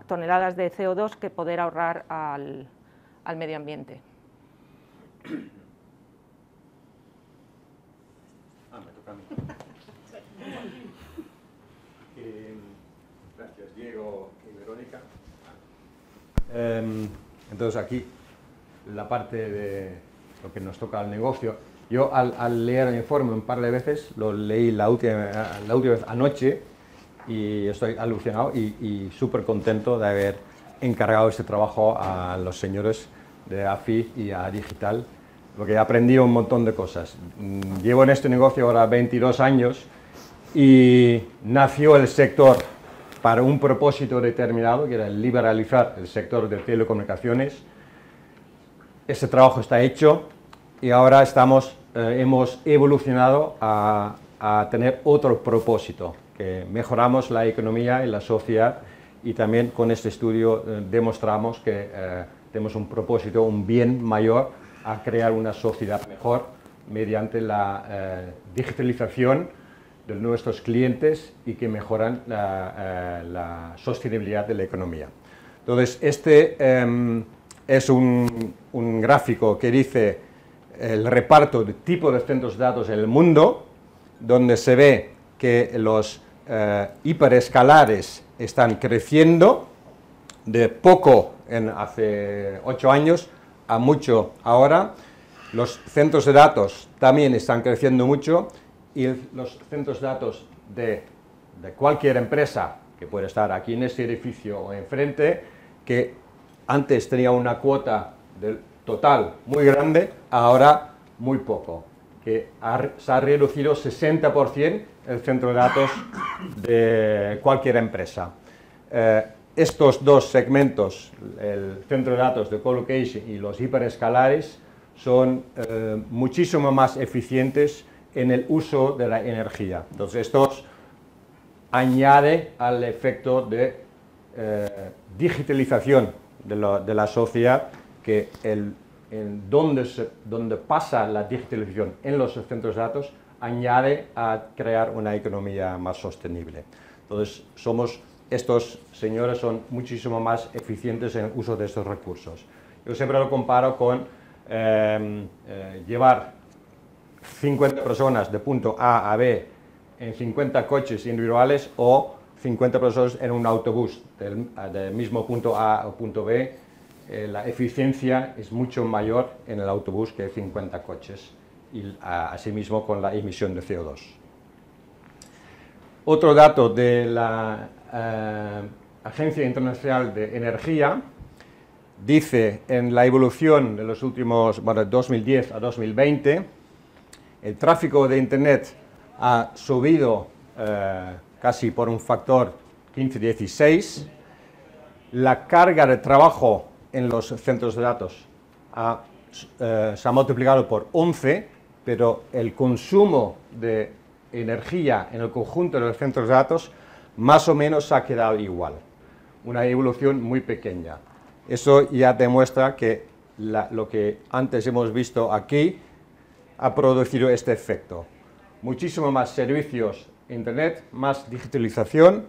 toneladas de CO2 que poder ahorrar al medio ambiente. Me toca a mí. Gracias, Diego y Verónica. Entonces aquí la parte de lo que nos toca al negocio. Yo al leer el informe un par de veces, lo leí la última vez anoche y estoy alucinado y súper contento de haber encargado este trabajo a los señores de AFI y a Digital, porque he aprendido un montón de cosas. Llevo en este negocio ahora 22 años y nació el sector para un propósito determinado, que era liberalizar el sector de telecomunicaciones. Ese trabajo está hecho y ahora hemos evolucionado a tener otro propósito, que mejoramos la economía y la sociedad, y también con este estudio demostramos que tenemos un propósito, un bien mayor, a crear una sociedad mejor mediante la digitalización de nuestros clientes y que mejoran la sostenibilidad de la economía. Entonces, este es un gráfico que dice el reparto de tipo de centros de datos en el mundo, donde se ve que los hiperescalares están creciendo de poco hace 8 años a mucho ahora. Los centros de datos también están creciendo mucho y los centros de datos de cualquier empresa que puede estar aquí en este edificio o enfrente, que antes tenía una cuota del total muy grande, ahora muy poco, que se ha reducido 60% el centro de datos de cualquier empresa. Estos dos segmentos, el centro de datos de colocation y los hiperescalares, son muchísimo más eficientes en el uso de la energía. Entonces, esto añade al efecto de digitalización de la sociedad, que donde pasa la digitalización en los centros de datos añade a crear una economía más sostenible. Entonces, estos señores son muchísimo más eficientes en el uso de estos recursos. Yo siempre lo comparo con llevar 50 personas de punto A a B en 50 coches individuales o 50 personas en un autobús del mismo punto A o punto B. La eficiencia es mucho mayor en el autobús que 50 coches, y asimismo con la emisión de CO2. Otro dato de la Agencia Internacional de Energía dice, en la evolución de los últimos, 2010 a 2020, el tráfico de Internet ha subido casi por un factor 15-16, la carga de trabajo en los centros de datos se ha multiplicado por 11, pero el consumo de energía en el conjunto de los centros de datos más o menos ha quedado igual, una evolución muy pequeña. Eso ya demuestra que lo que antes hemos visto aquí ha producido este efecto. Muchísimo más servicios Internet, más digitalización,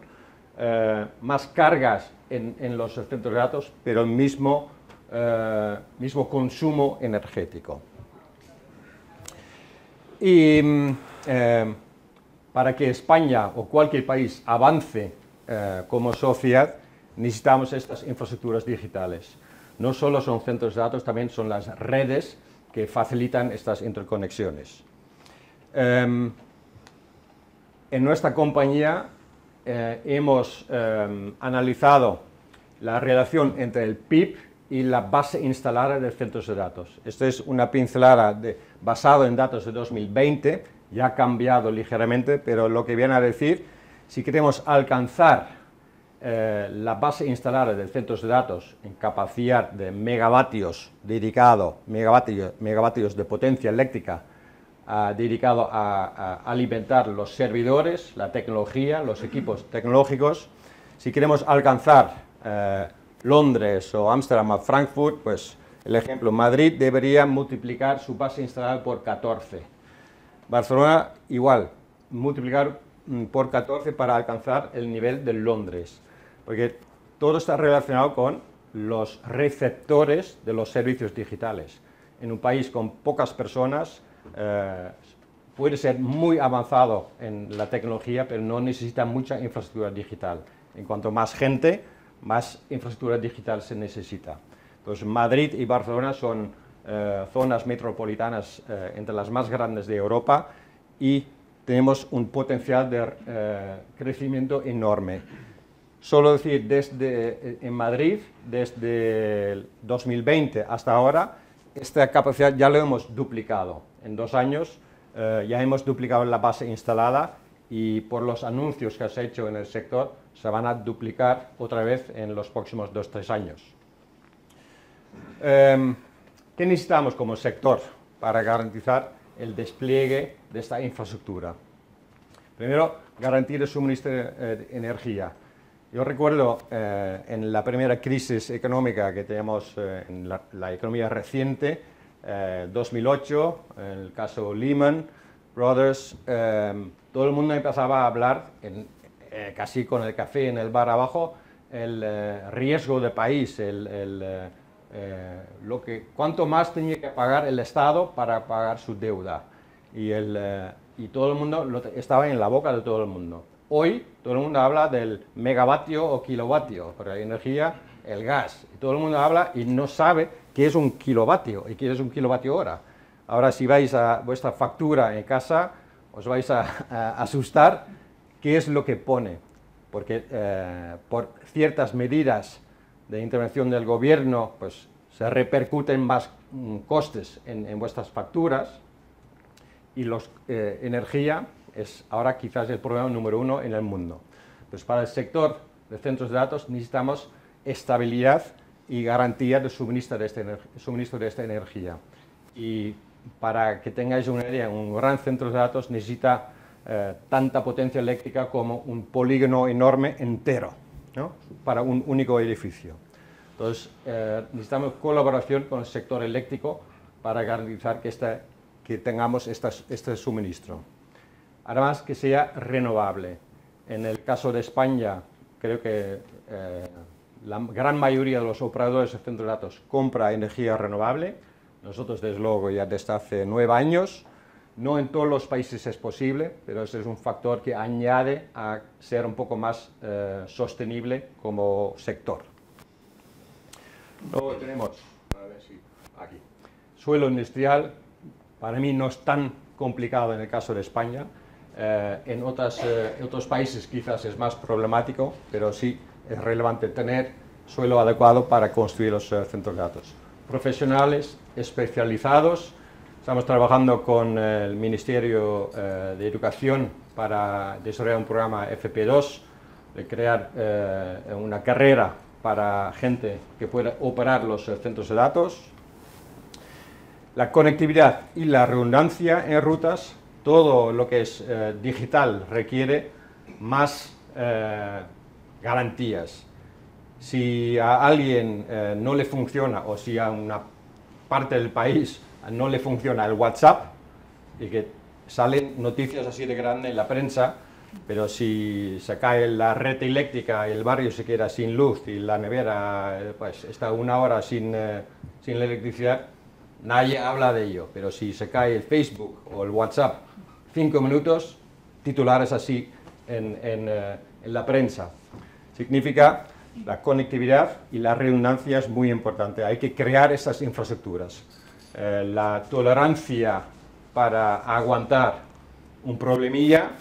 más cargas en los centros de datos, pero el mismo consumo energético. Y para que España o cualquier país avance como sociedad, necesitamos estas infraestructuras digitales. No solo son centros de datos, también son las redes que facilitan estas interconexiones. En nuestra compañía hemos analizado la relación entre el PIB y la base instalada de centros de datos. Esto es una pincelada basado en datos de 2020, ya ha cambiado ligeramente, pero lo que viene a decir, si queremos alcanzar la base instalada de centros de datos en capacidad de megavatios dedicado, megavatios de potencia eléctrica dedicado a alimentar los servidores, la tecnología, los equipos tecnológicos, si queremos alcanzar Londres o Ámsterdam o Frankfurt, pues el ejemplo, Madrid debería multiplicar su base instalada por 14. Barcelona igual, multiplicar por 14 para alcanzar el nivel de Londres, porque todo está relacionado con los receptores de los servicios digitales. En un país con pocas personas puede ser muy avanzado en la tecnología, pero no necesita mucha infraestructura digital. En cuanto más gente, más infraestructura digital se necesita. Entonces, Madrid y Barcelona son zonas metropolitanas entre las más grandes de Europa y tenemos un potencial de crecimiento enorme. Solo decir, en Madrid, desde el 2020 hasta ahora, esta capacidad ya lo hemos duplicado. En 2 años ya hemos duplicado la base instalada y por los anuncios que se ha hecho en el sector se van a duplicar otra vez en los próximos 2-3 años. ¿Qué necesitamos como sector para garantizar el despliegue de esta infraestructura? Primero, garantía de suministro de energía. Yo recuerdo en la primera crisis económica que teníamos en la economía reciente, 2008, en el caso Lehman Brothers, todo el mundo empezaba a hablar, casi con el café en el bar abajo, el riesgo de país, cuánto más tenía que pagar el Estado para pagar su deuda. Y todo el mundo estaba en la boca de todo el mundo. Hoy todo el mundo habla del megavatio o kilovatio, por la energía, el gas. Y todo el mundo habla y no sabe qué es un kilovatio y qué es un kilovatio hora. Ahora, si vais a vuestra factura en casa, os vais a asustar qué es lo que pone. Porque por ciertas medidas de intervención del gobierno, pues se repercuten más costes en vuestras facturas y energía es ahora quizás el problema número 1 en el mundo. Pues para el sector de centros de datos necesitamos estabilidad y garantía de suministro de esta energía. Y para que tengáis una idea, un gran centro de datos necesita tanta potencia eléctrica como un polígono enorme entero, ¿no? Para un único edificio. Entonces, necesitamos colaboración con el sector eléctrico para garantizar que tengamos este suministro. Además, que sea renovable. En el caso de España, creo que la gran mayoría de los operadores de centros de datos compra energía renovable. Nosotros, desde luego, ya desde hace 9 años. No en todos los países es posible, pero ese es un factor que añade a ser un poco más sostenible como sector. Luego tenemos, a ver si, aquí, suelo industrial. Para mí no es tan complicado en el caso de España. En otros países quizás es más problemático, pero sí es relevante tener suelo adecuado para construir los centros de datos. Profesionales especializados. Estamos trabajando con el Ministerio de Educación para desarrollar un programa FP2, de crear una carrera para gente que pueda operar los centros de datos. La conectividad y la redundancia en rutas. Todo lo que es digital requiere más garantías. Si a alguien no le funciona o si a una parte del país no le funciona el WhatsApp, y que salen noticias así de grande en la prensa, pero si se cae la red eléctrica y el barrio se queda sin luz y la nevera pues está 1 hora sin la electricidad, nadie habla de ello. Pero si se cae el Facebook o el WhatsApp, 5 minutos, titulares así en la prensa. Significa la conectividad y la redundancia es muy importante. Hay que crear estas infraestructuras. La tolerancia para aguantar un problemilla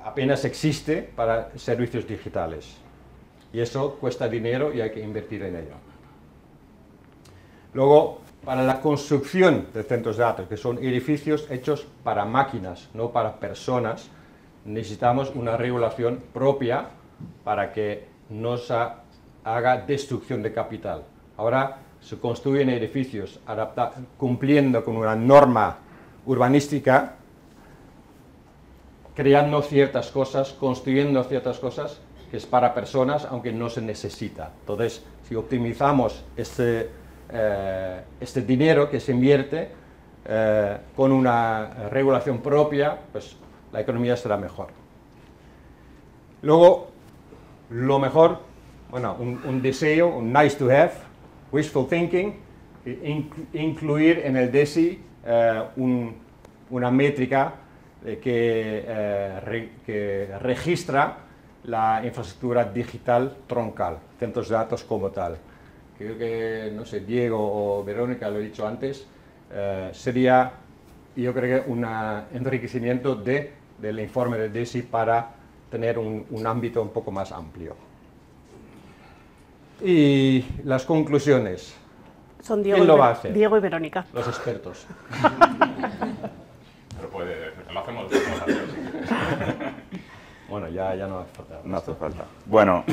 apenas existe para servicios digitales. y eso cuesta dinero y hay que invertir en ello. Luego, para la construcción de centros de datos, que son edificios hechos para máquinas, no para personas, necesitamos una regulación propia para que no se haga destrucción de capital. Ahora se construyen edificios cumpliendo con una norma urbanística, creando ciertas cosas, construyendo ciertas cosas que es para personas, aunque no se necesita. Entonces, si optimizamos este dinero que se invierte con una regulación propia, pues la economía será mejor. Luego, lo mejor, bueno, un deseo, un nice to have, wishful thinking, incluir en el DESI una métrica que registra la infraestructura digital troncal, centros de datos como tal. Creo que, no sé, Diego o Verónica lo he dicho antes, sería, yo creo que un enriquecimiento del informe del DESI para tener un ámbito un poco más amplio. Y las conclusiones. Son ¿Quién lo va a hacer? Diego y Verónica. Los expertos. Pero lo hacemos así. Bueno, ya no hace falta. No hace falta. Bueno,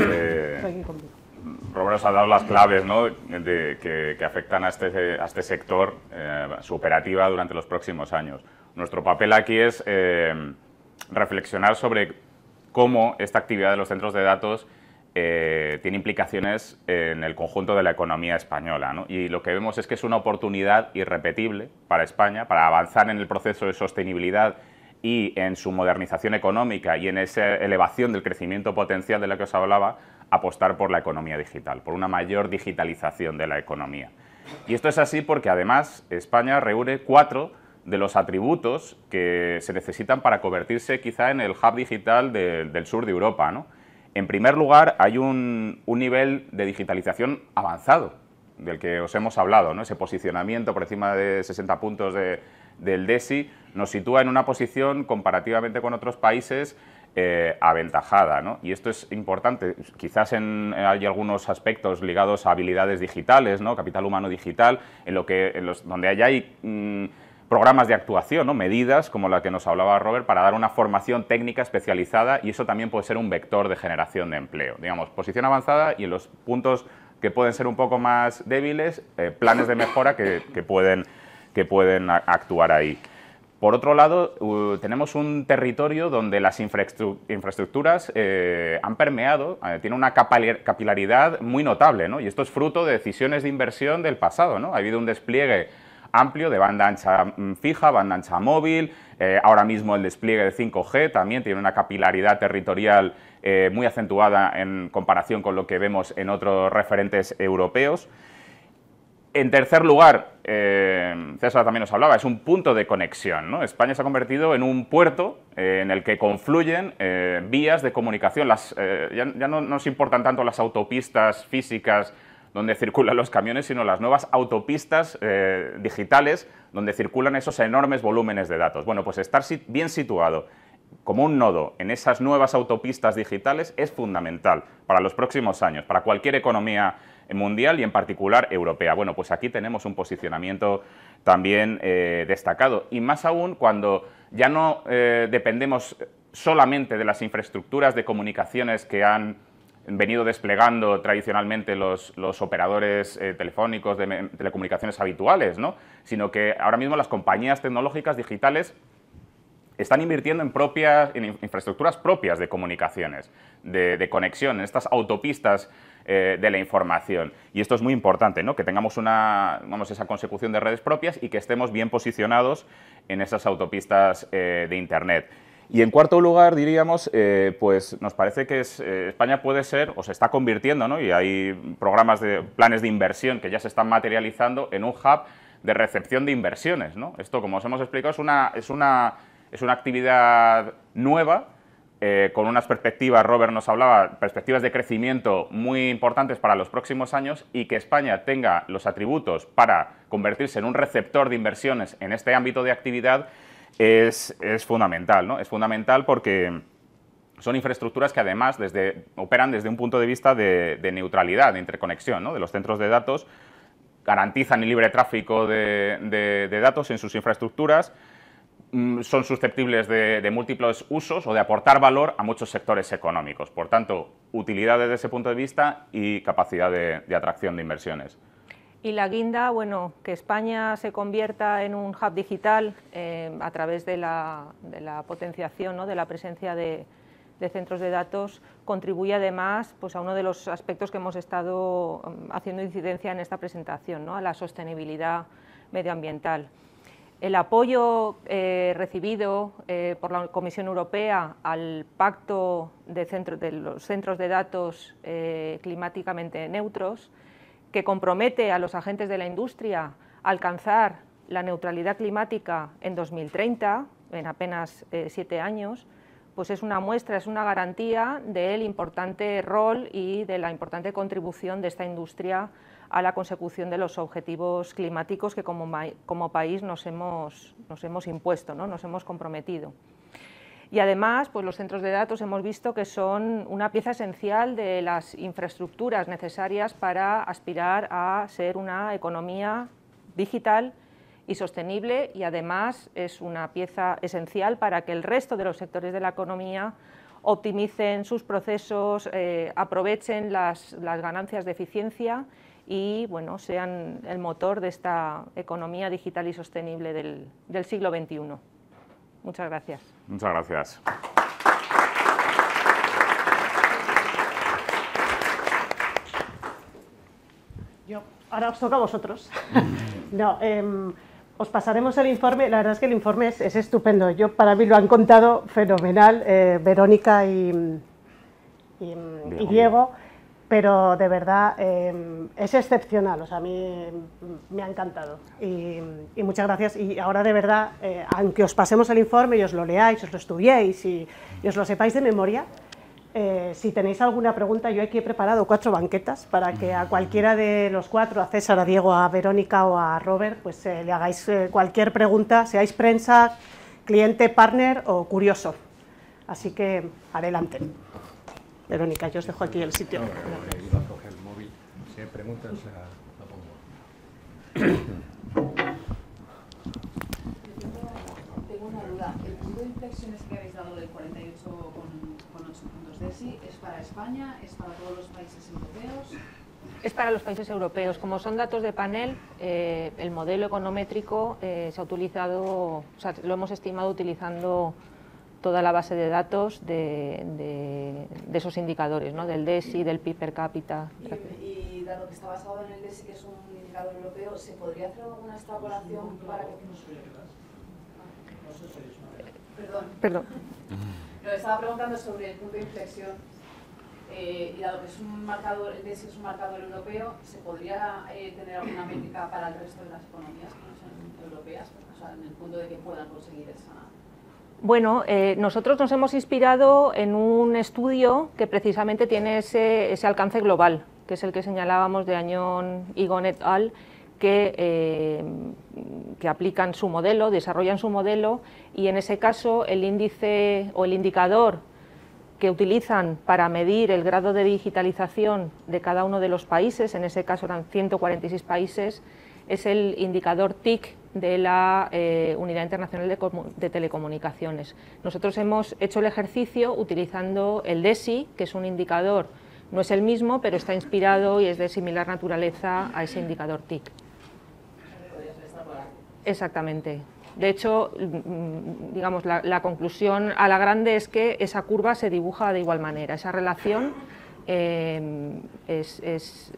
Robert nos ha dado las claves, ¿no?, que afectan a este sector, su operativa durante los próximos años. Nuestro papel aquí es reflexionar sobre cómo esta actividad de los centros de datos tiene implicaciones en el conjunto de la economía española, ¿no? Y lo que vemos es que es una oportunidad irrepetible para España, para avanzar en el proceso de sostenibilidad y en su modernización económica y en esa elevación del crecimiento potencial de la que os hablaba, apostar por la economía digital, por una mayor digitalización de la economía. Y esto es así porque además España reúne 4 de los atributos que se necesitan para convertirse quizá en el hub digital del sur de Europa, ¿no? En primer lugar, hay un nivel de digitalización avanzado, del que os hemos hablado, ¿no? Ese posicionamiento por encima de 60 puntos del DESI nos sitúa en una posición comparativamente con otros países aventajada, ¿no? Y esto es importante. Quizás hay algunos aspectos ligados a habilidades digitales, ¿no?, capital humano digital, donde hay programas de actuación, ¿no?, medidas como la que nos hablaba Robert, para dar una formación técnica especializada, y eso también puede ser un vector de generación de empleo. Digamos, posición avanzada y en los puntos que pueden ser un poco más débiles, planes de mejora que pueden actuar ahí. Por otro lado, tenemos un territorio donde las infraestructuras han permeado, tiene una capilaridad muy notable, ¿no? Y esto es fruto de decisiones de inversión del pasado, ¿no? Ha habido un despliegue amplio de banda ancha fija, banda ancha móvil, ahora mismo el despliegue de 5G también tiene una capilaridad territorial muy acentuada en comparación con lo que vemos en otros referentes europeos. En tercer lugar, César también nos hablaba, es un punto de conexión, ¿no? España se ha convertido en un puerto en el que confluyen vías de comunicación. Ya no nos importan tanto las autopistas físicas donde circulan los camiones, sino las nuevas autopistas digitales donde circulan esos enormes volúmenes de datos. Bueno, pues estar bien situado como un nodo en esas nuevas autopistas digitales es fundamental para los próximos años, para cualquier economía mundial y en particular europea. Bueno, pues aquí tenemos un posicionamiento también destacado, y más aún cuando ya no dependemos solamente de las infraestructuras de comunicaciones que han venido desplegando tradicionalmente los operadores telefónicos de telecomunicaciones habituales, ¿no?, sino que ahora mismo las compañías tecnológicas digitales están invirtiendo en infraestructuras propias de comunicaciones, de conexión, en estas autopistas de la información. Y esto es muy importante, ¿no?, que tengamos esa consecución de redes propias y que estemos bien posicionados en esas autopistas de Internet. Y en cuarto lugar, diríamos, pues nos parece que España puede ser, o se está convirtiendo, ¿no?, y hay planes de inversión que ya se están materializando en un hub de recepción de inversiones, ¿no? Esto, como os hemos explicado, es una actividad nueva, con unas perspectivas, Robert nos hablaba, perspectivas de crecimiento muy importantes para los próximos años, y que España tenga los atributos para convertirse en un receptor de inversiones en este ámbito de actividad es fundamental, ¿no? Es fundamental porque son infraestructuras que además operan desde un punto de vista de neutralidad, de interconexión, ¿no?, de los centros de datos, garantizan el libre tráfico de datos en sus infraestructuras, son susceptibles de múltiples usos o de aportar valor a muchos sectores económicos. Por tanto, utilidad desde ese punto de vista y capacidad de atracción de inversiones. Y la guinda, bueno, que España se convierta en un hub digital a través de la potenciación, ¿no?, de la presencia de centros de datos, contribuye además, pues, a uno de los aspectos que hemos estado haciendo incidencia en esta presentación, ¿no?, a la sostenibilidad medioambiental. El apoyo recibido por la Comisión Europea al Pacto de los Centros de Datos climáticamente neutros, que compromete a los agentes de la industria a alcanzar la neutralidad climática en 2030, en apenas 7 años, pues es una muestra, es una garantía del importante rol y de la importante contribución de esta industria a la consecución de los objetivos climáticos que como país nos hemos impuesto, ¿no?, nos hemos comprometido. Y además, pues los centros de datos hemos visto que son una pieza esencial de las infraestructuras necesarias para aspirar a ser una economía digital y sostenible, y además es una pieza esencial para que el resto de los sectores de la economía optimicen sus procesos, aprovechen las ganancias de eficiencia y, bueno, sean el motor de esta economía digital y sostenible del siglo XXI. Muchas gracias. Muchas gracias. Ahora os toca a vosotros. No, os pasaremos el informe. La verdad es que el informe es estupendo. Para mí lo han contado fenomenal Verónica y Diego, pero de verdad es excepcional. O sea, a mí me ha encantado y muchas gracias. Y ahora de verdad, aunque os pasemos el informe y os lo leáis, os lo estudiéis y os lo sepáis de memoria, si tenéis alguna pregunta, yo aquí he preparado 4 banquetas para que a cualquiera de los 4, a César, a Diego, a Verónica o a Robert, pues le hagáis cualquier pregunta, seáis prensa, cliente, partner o curioso. Así que adelante. Verónica, yo os dejo aquí el sitio. No, iba a coger el móvil. Si hay preguntas, la pongo. Tengo una duda. ¿El punto de inflexiones que habéis dado del 48,8 puntos DESI es para España? ¿Es para todos los países europeos? Es para los países europeos. Como son datos de panel, el modelo econométrico se ha utilizado, o sea, lo hemos estimado utilizando toda la base de datos de esos indicadores, ¿no?, del DESI, del PIB per cápita. Y dado que está basado en el DESI, que es un indicador europeo, ¿se podría hacer alguna extrapolación para que... Perdón. Lo estaba preguntando sobre el punto de inflexión y dado que es un marcador, el DESI es un marcador europeo, ¿se podría tener alguna métrica para el resto de las economías que no son europeas? O sea, en el punto de que puedan conseguir esa... Bueno, nosotros nos hemos inspirado en un estudio que precisamente tiene ese alcance global, que es el que señalábamos de Añón y Gon et al, que aplican su modelo, desarrollan su modelo, y en ese caso el índice o el indicador que utilizan para medir el grado de digitalización de cada uno de los países, en ese caso eran 146 países, es el indicador TIC de la Unidad Internacional de Telecomunicaciones. Nosotros hemos hecho el ejercicio utilizando el DESI, que es un indicador, no es el mismo, pero está inspirado y es de similar naturaleza a ese indicador TIC. Exactamente. De hecho, digamos, la conclusión a la grande es que esa curva se dibuja de igual manera. Esa relación es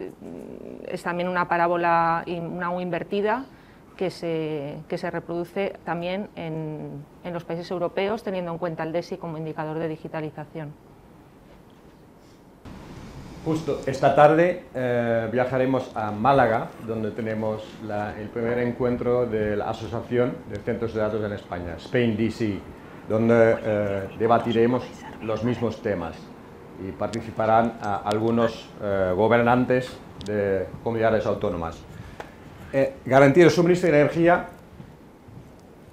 también una parábola, una U invertida, que se reproduce también en los países europeos, teniendo en cuenta el DESI como indicador de digitalización. Justo esta tarde viajaremos a Málaga, donde tenemos el primer encuentro de la Asociación de Centros de Datos en España, Spain DC, donde debatiremos los mismos temas y participarán algunos gobernantes de comunidades autónomas. Garantía de suministro de energía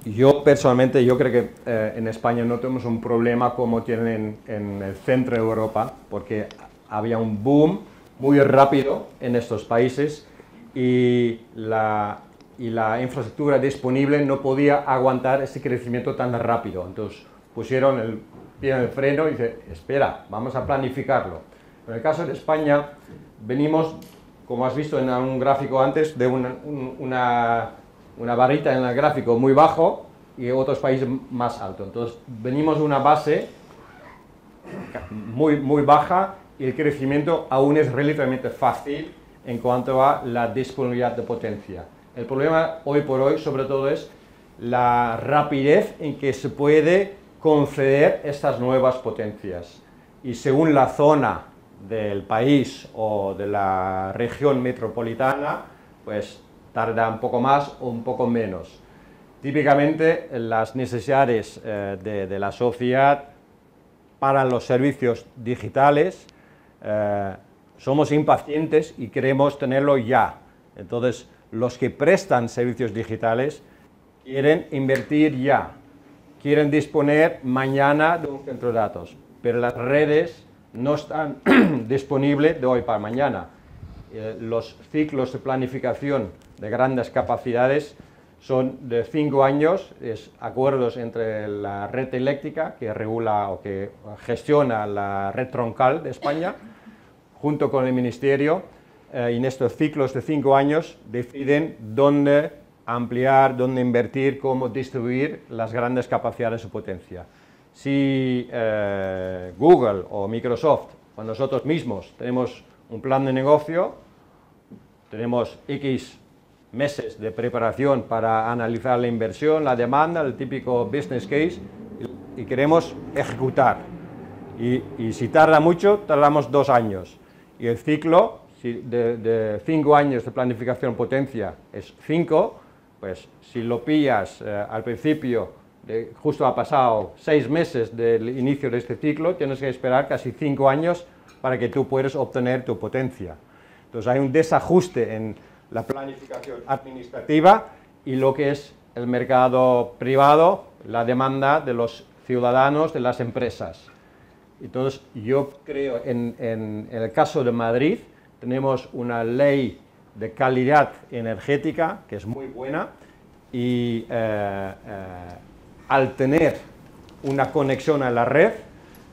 Yo personalmente, yo creo que en España no tenemos un problema como tienen en el centro de Europa, porque había un boom muy rápido en estos países y la infraestructura disponible no podía aguantar ese crecimiento tan rápido. Entonces pusieron el pie en el freno y dice, espera, vamos a planificarlo. En el caso de España, venimos, como has visto en un gráfico antes, de una barrita en el gráfico muy bajo y otros países más alto. Entonces venimos de una base muy baja y el crecimiento aún es relativamente fácil en cuanto a la disponibilidad de potencia. El problema hoy por hoy sobre todo es la rapidez en que se puede conceder estas nuevas potencias. Y según la zona del país o de la región metropolitana, pues tarda un poco más o un poco menos. Típicamente las necesidades de la sociedad para los servicios digitales, somos impacientes y queremos tenerlo ya. Entonces, los que prestan servicios digitales quieren invertir ya, quieren disponer mañana de un centro de datos, pero las redes no están disponibles de hoy para mañana. Los ciclos de planificación de grandes capacidades son de 5 años, es acuerdos entre la red eléctrica que regula o que gestiona la red troncal de España, junto con el Ministerio, y en estos ciclos de 5 años deciden dónde ampliar, dónde invertir, cómo distribuir las grandes capacidades de potencia. Si Google o Microsoft o nosotros mismos tenemos un plan de negocio, tenemos X meses de preparación para analizar la inversión, la demanda, el típico business case, y queremos ejecutar. Y si tarda mucho, tardamos 2 años. Y el ciclo de 5 años de planificación potencia es 5, pues si lo pillas al principio, justo ha pasado 6 meses del inicio de este ciclo, tienes que esperar casi 5 años para que tú puedas obtener tu potencia. Entonces hay un desajuste en la planificación administrativa y lo que es el mercado privado, la demanda de los ciudadanos, de las empresas. Entonces yo creo en el caso de Madrid tenemos una ley de calidad energética que es muy buena y al tener una conexión a la red,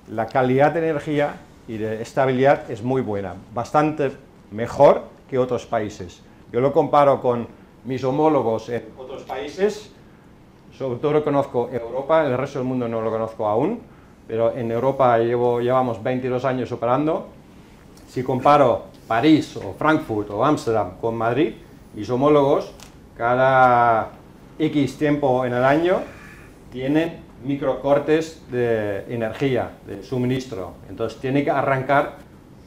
la calidad de energía y de estabilidad es muy buena, bastante mejor que otros países. Yo lo comparo con mis homólogos en otros países, sobre todo lo conozco Europa, el resto del mundo no lo conozco aún, pero en Europa llevamos 22 años operando. Si comparo París o Frankfurt o Ámsterdam con Madrid, mis homólogos cada X tiempo en el año tienen microcortes de energía, de suministro. Entonces tiene que arrancar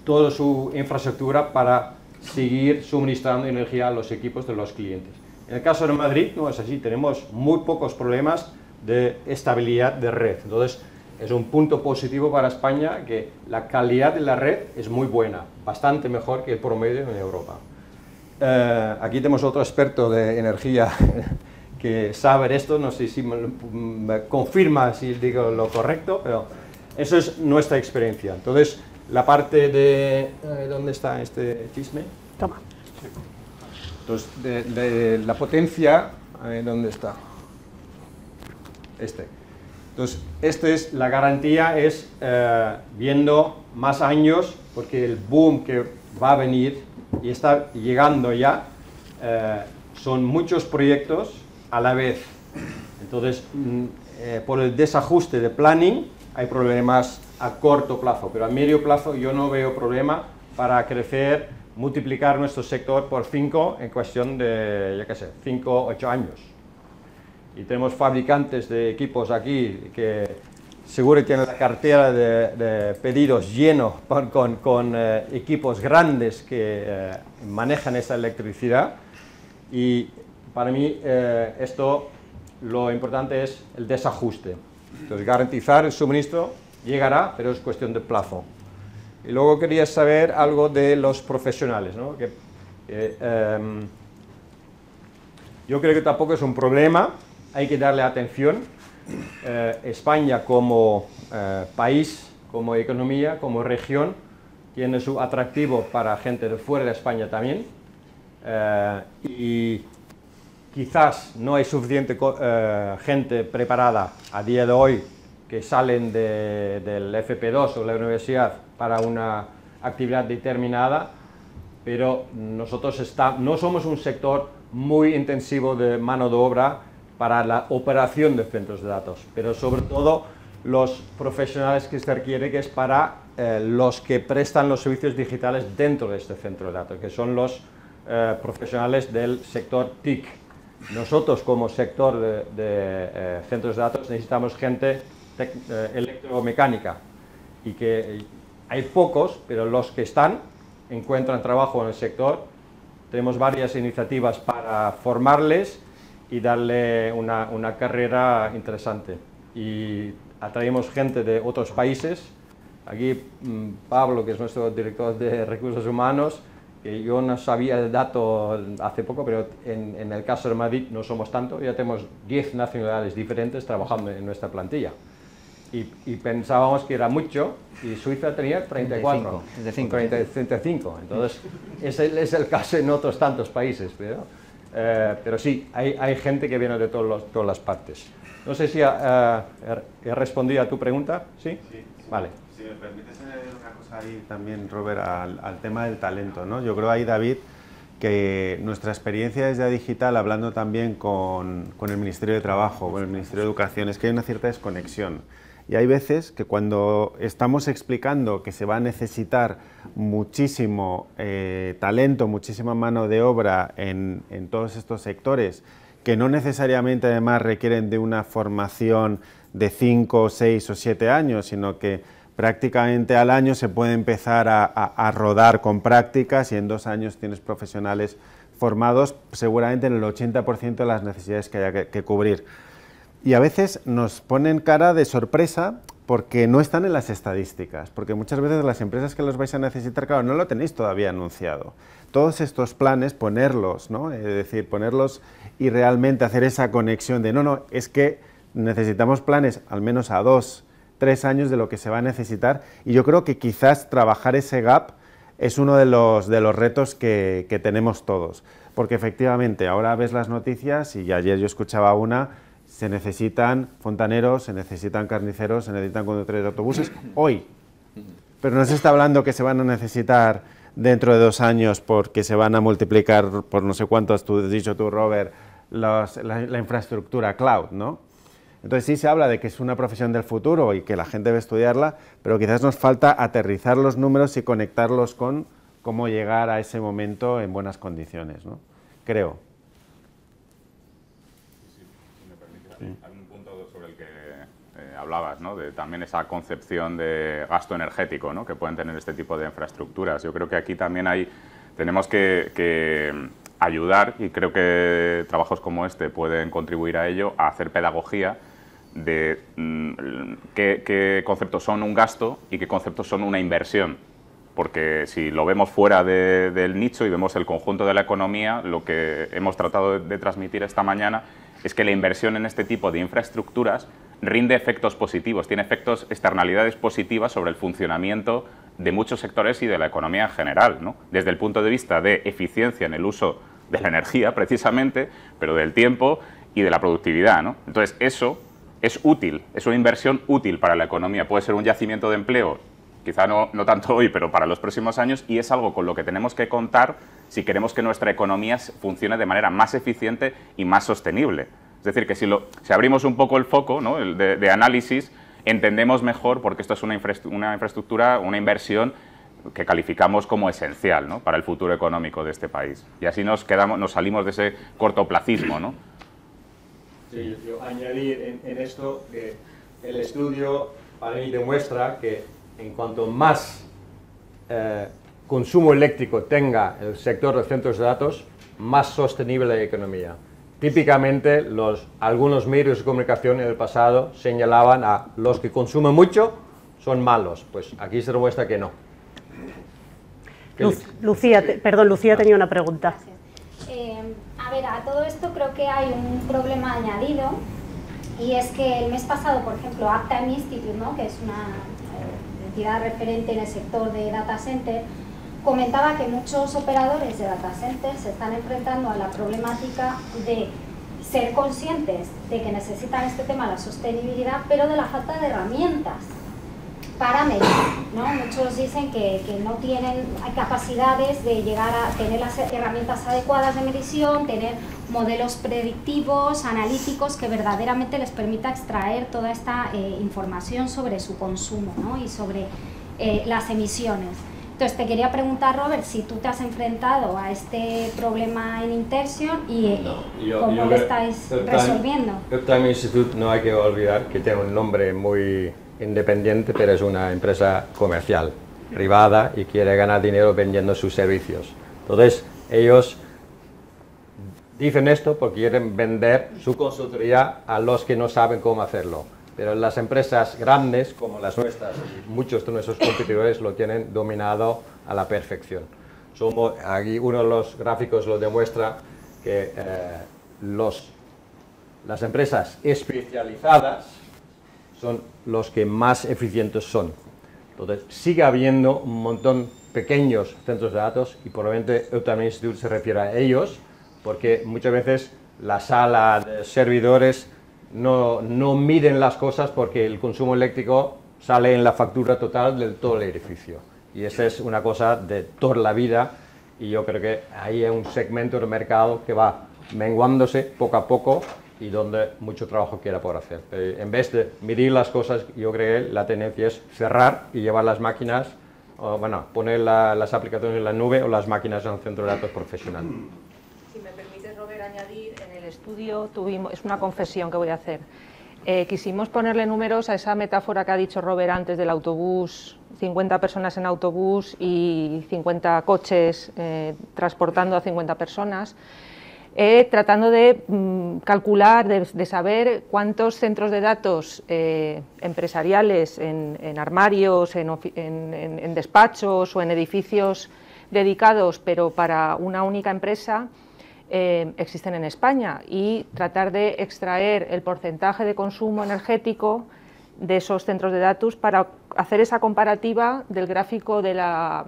toda su infraestructura para seguir suministrando energía a los equipos de los clientes. En el caso de Madrid no es así, tenemos muy pocos problemas de estabilidad de red. Entonces es un punto positivo para España que la calidad de la red es muy buena, bastante mejor que el promedio en Europa. Aquí tenemos otro experto de energía que sabe esto, no sé si me confirma si digo lo correcto, pero eso es nuestra experiencia. Entonces, la parte de... ¿dónde está este chisme? Toma. Entonces, de la potencia... ¿dónde está? Entonces, esta es la garantía, es viendo más años, porque el boom que va a venir y está llegando ya, son muchos proyectos a la vez. Entonces, por el desajuste de planning, hay problemas a corto plazo, pero a medio plazo yo no veo problema para crecer, multiplicar nuestro sector por 5 en cuestión de, ya qué sé, 5 o 8 años. Y tenemos fabricantes de equipos aquí que seguro tienen la cartera de pedidos lleno con equipos grandes que manejan esa electricidad. Y para mí esto, lo importante es el desajuste. Entonces garantizar el suministro llegará, pero es cuestión de plazo. Y luego quería saber algo de los profesionales, ¿no? Yo creo que tampoco es un problema hay que darle atención. España como país, como economía, como región, tiene su atractivo para gente de fuera de España también. Y quizás no hay suficiente gente preparada a día de hoy que salen del FP2 o la universidad para una actividad determinada, pero nosotros no somos un sector muy intensivo de mano de obra para la operación de centros de datos, pero sobre todo los profesionales que se requiere, que es para los que prestan los servicios digitales dentro de este centro de datos, que son los profesionales del sector TIC. Nosotros como sector de centros de datos necesitamos gente electromecánica, y que hay pocos, pero los que encuentran trabajo en el sector. Tenemos varias iniciativas para formarles y darle una carrera interesante. Y atraemos gente de otros países. Aquí Pablo, que es nuestro director de Recursos Humanos, que yo no sabía el dato hace poco, pero en el caso de Madrid no somos tanto, ya tenemos 10 nacionalidades diferentes trabajando en nuestra plantilla. Y pensábamos que era mucho, y Suiza tenía 34, 35. Entonces, ese es el caso en otros tantos países, pero sí, hay gente que viene de todas las partes. No sé si he respondido a tu pregunta, ¿sí? Sí. Vale. Si me permites añadir una cosa ahí también, Robert, al tema del talento, ¿no? Yo creo ahí, David, que nuestra experiencia desde Digital, hablando también con el Ministerio de Trabajo, con el Ministerio de Educación, es que hay una cierta desconexión. Y hay veces que cuando estamos explicando que se va a necesitar muchísimo talento, muchísima mano de obra en todos estos sectores, que no necesariamente además requieren de una formación de 5, 6 o 7 años, sino que prácticamente al año se puede empezar a rodar con prácticas, y en 2 años tienes profesionales formados seguramente en el 80% de las necesidades que haya que cubrir. Y a veces nos ponen cara de sorpresa porque no están en las estadísticas, porque muchas veces las empresas que los vais a necesitar, claro, no lo tenéis todavía anunciado. Todos estos planes, ponerlos, ¿no? Es decir, ponerlos y realmente hacer esa conexión de no, es que necesitamos planes al menos a 2, 3 años de lo que se va a necesitar, y yo creo que quizás trabajar ese gap es uno de los retos que tenemos todos, porque efectivamente ahora ves las noticias, y ayer yo escuchaba se necesitan fontaneros, se necesitan carniceros, se necesitan conductores de autobuses hoy, pero no se está hablando que se van a necesitar dentro de 2 años porque se van a multiplicar por no sé cuántos, tú has dicho tú, Robert, la infraestructura cloud, ¿no? Entonces sí se habla de que es una profesión del futuro y que la gente debe estudiarla, pero quizás nos falta aterrizar los números y conectarlos con cómo llegar a ese momento en buenas condiciones, ¿no? Creo. Hay un punto sobre el que hablabas, ¿no? De también esa concepción de gasto energético, ¿no? Que pueden tener este tipo de infraestructuras. Yo creo que aquí también tenemos que ayudar, y creo que trabajos como este pueden contribuir a ello, a hacer pedagogía de qué conceptos son un gasto y qué conceptos son una inversión. Porque si lo vemos fuera del nicho y vemos el conjunto de la economía, lo que hemos tratado de transmitir esta mañana es que la inversión en este tipo de infraestructuras rinde efectos positivos, tiene efectos, externalidades positivas sobre el funcionamiento de muchos sectores y de la economía en general, ¿no? Desde el punto de vista de eficiencia en el uso de la energía, precisamente, pero del tiempo y de la productividad, ¿no? Entonces, eso es útil, es una inversión útil para la economía. Puede ser un yacimiento de empleo, quizá no tanto hoy, pero para los próximos años, y es algo con lo que tenemos que contar si queremos que nuestra economía funcione de manera más eficiente y más sostenible. Es decir, que si abrimos un poco el foco, ¿no? de análisis, entendemos mejor porque esto es una infraestructura, una inversión que calificamos como esencial, ¿no? Para el futuro económico de este país. Y así nos salimos de ese cortoplacismo, ¿no? Sí, yo añadir en esto que el estudio para mí demuestra que en cuanto más consumo eléctrico tenga el sector de centros de datos, más sostenible la economía. Típicamente, algunos medios de comunicación en el pasado señalaban a los que consumen mucho son malos. Pues aquí se demuestra que no. Lucía tenía una pregunta. A ver, a todo esto creo que hay un problema añadido, y es que el mes pasado, por ejemplo, Uptime Institute, ¿no?, que es una entidad referente en el sector de data center, comentaba que muchos operadores de data centers se están enfrentando a la problemática de ser conscientes de que necesitan este tema, la sostenibilidad, pero de la falta de herramientas para medir, ¿no? Muchos dicen que no tienen capacidades de llegar a tener las herramientas adecuadas de medición, tener modelos predictivos, analíticos, que verdaderamente les permita extraer toda esta información sobre su consumo, ¿no?, y sobre las emisiones. Entonces te quería preguntar, Robert, si tú te has enfrentado a este problema en Interxion y cómo lo estáis resolviendo. Uptime Institute, no hay que olvidar que tiene un nombre muy independiente, pero es una empresa comercial, privada, y quiere ganar dinero vendiendo sus servicios. Entonces, ellos dicen esto porque quieren vender su consultoría a los que no saben cómo hacerlo. Pero las empresas grandes, como las nuestras, muchos de nuestros competidores lo tienen dominado a la perfección. Aquí uno de los gráficos lo demuestra, que las empresas especializadas son los que más eficientes son. Entonces, sigue habiendo un montón pequeños centros de datos, y probablemente Uptime Institute se refiere a ellos, porque muchas veces la sala de servidores no miden las cosas, porque el consumo eléctrico sale en la factura total de todo el edificio. Y esa es una cosa de toda la vida, y yo creo que ahí hay un segmento del mercado que va menguándose poco a poco, y donde mucho trabajo queda por hacer. En vez de medir las cosas, yo creo que la tendencia es cerrar y llevar las máquinas, o, bueno, poner las aplicaciones en la nube o las máquinas en un centro de datos profesional. Si me permites, Robert, añadir, en el estudio es una confesión que voy a hacer. Quisimos ponerle números a esa metáfora que ha dicho Robert antes del autobús, 50 personas en autobús y 50 coches transportando a 50 personas. Tratando de calcular, de saber cuántos centros de datos empresariales en armarios, en despachos o en edificios dedicados, pero para una única empresa, existen en España, y tratar de extraer el porcentaje de consumo energético de esos centros de datos para hacer esa comparativa del gráfico de la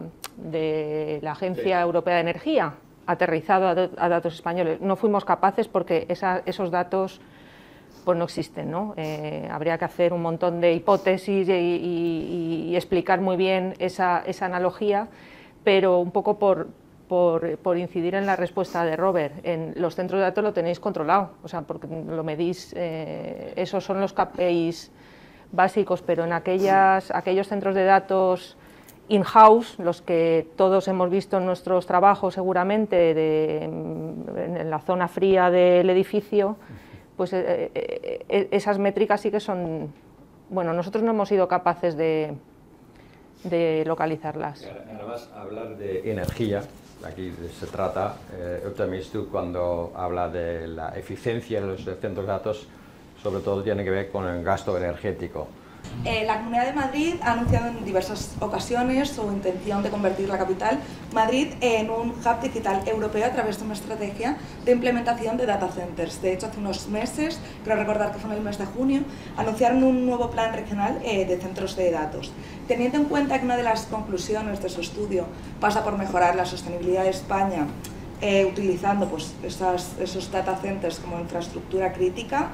Agencia Europea de Energía, aterrizado a datos españoles. No fuimos capaces porque esos datos pues no existen, ¿no? Habría que hacer un montón de hipótesis y explicar muy bien esa analogía, pero un poco por incidir en la respuesta de Robert, en los centros de datos lo tenéis controlado, o sea, porque lo medís, esos son los KPIs básicos, pero en aquellos centros de datos in-house, los que todos hemos visto en nuestros trabajos seguramente, en la zona fría del edificio, pues esas métricas sí que son, bueno, nosotros no hemos sido capaces de localizarlas. Además, hablar de energía, aquí se trata, Uptime Institute, cuando habla de la eficiencia de los centros de datos, sobre todo tiene que ver con el gasto energético. La Comunidad de Madrid ha anunciado en diversas ocasiones su intención de convertir la capital Madrid en un hub digital europeo a través de una estrategia de implementación de data centers. De hecho, hace unos meses, creo recordar que fue en el mes de junio, anunciaron un nuevo plan regional de centros de datos. Teniendo en cuenta que una de las conclusiones de su estudio pasa por mejorar la sostenibilidad de España, utilizando pues, esos data centers como infraestructura crítica,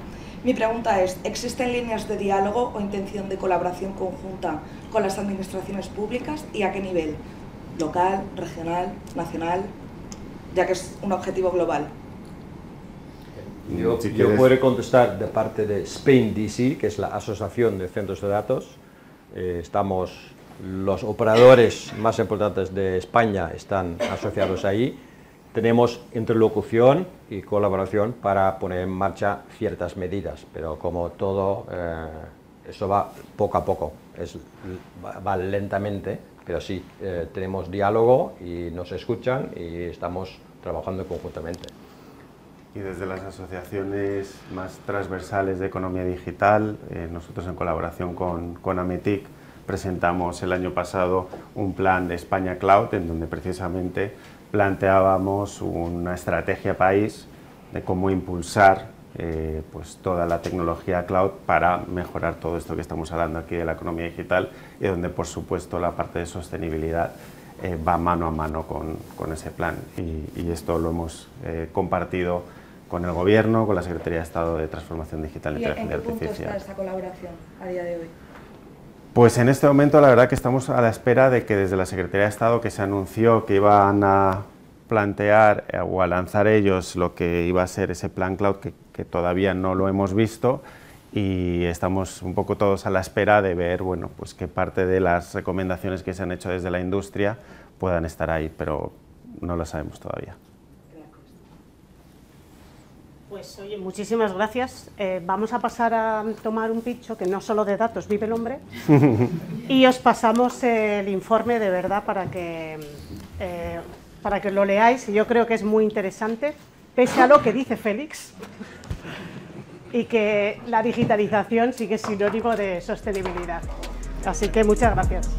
mi pregunta es, ¿existen líneas de diálogo o intención de colaboración conjunta con las administraciones públicas y a qué nivel? ¿Local, regional, nacional? Ya que es un objetivo global. Yo puedo contestar de parte de Spain DC, que es la Asociación de Centros de Datos. Los operadores más importantes de España están asociados ahí. Tenemos interlocución y colaboración para poner en marcha ciertas medidas, pero como todo, eso va poco a poco, va lentamente, pero sí, tenemos diálogo y nos escuchan y estamos trabajando conjuntamente. Y desde las asociaciones más transversales de economía digital, nosotros en colaboración con Ametic presentamos el año pasado un plan de España Cloud, en donde precisamente planteábamos una estrategia país de cómo impulsar pues toda la tecnología cloud para mejorar todo esto que estamos hablando aquí de la economía digital y donde por supuesto la parte de sostenibilidad va mano a mano con ese plan y esto lo hemos compartido con el Gobierno, con la Secretaría de Estado de Transformación Digital e Inteligencia Artificial. ¿Y en qué punto está esta colaboración a día de hoy? Pues en este momento la verdad que estamos a la espera de que desde la Secretaría de Estado, que se anunció que iban a plantear o a lanzar ellos lo que iba a ser ese plan cloud, que todavía no lo hemos visto, y estamos un poco todos a la espera de ver, bueno, pues qué parte de las recomendaciones que se han hecho desde la industria puedan estar ahí, pero no lo sabemos todavía. Pues oye, muchísimas gracias. Vamos a pasar a tomar un pincho, que no solo de datos vive el hombre, y os pasamos el informe de verdad para que lo leáis, y yo creo que es muy interesante, pese a lo que dice Félix, y que la digitalización sí que es sinónimo de sostenibilidad. Así que muchas gracias.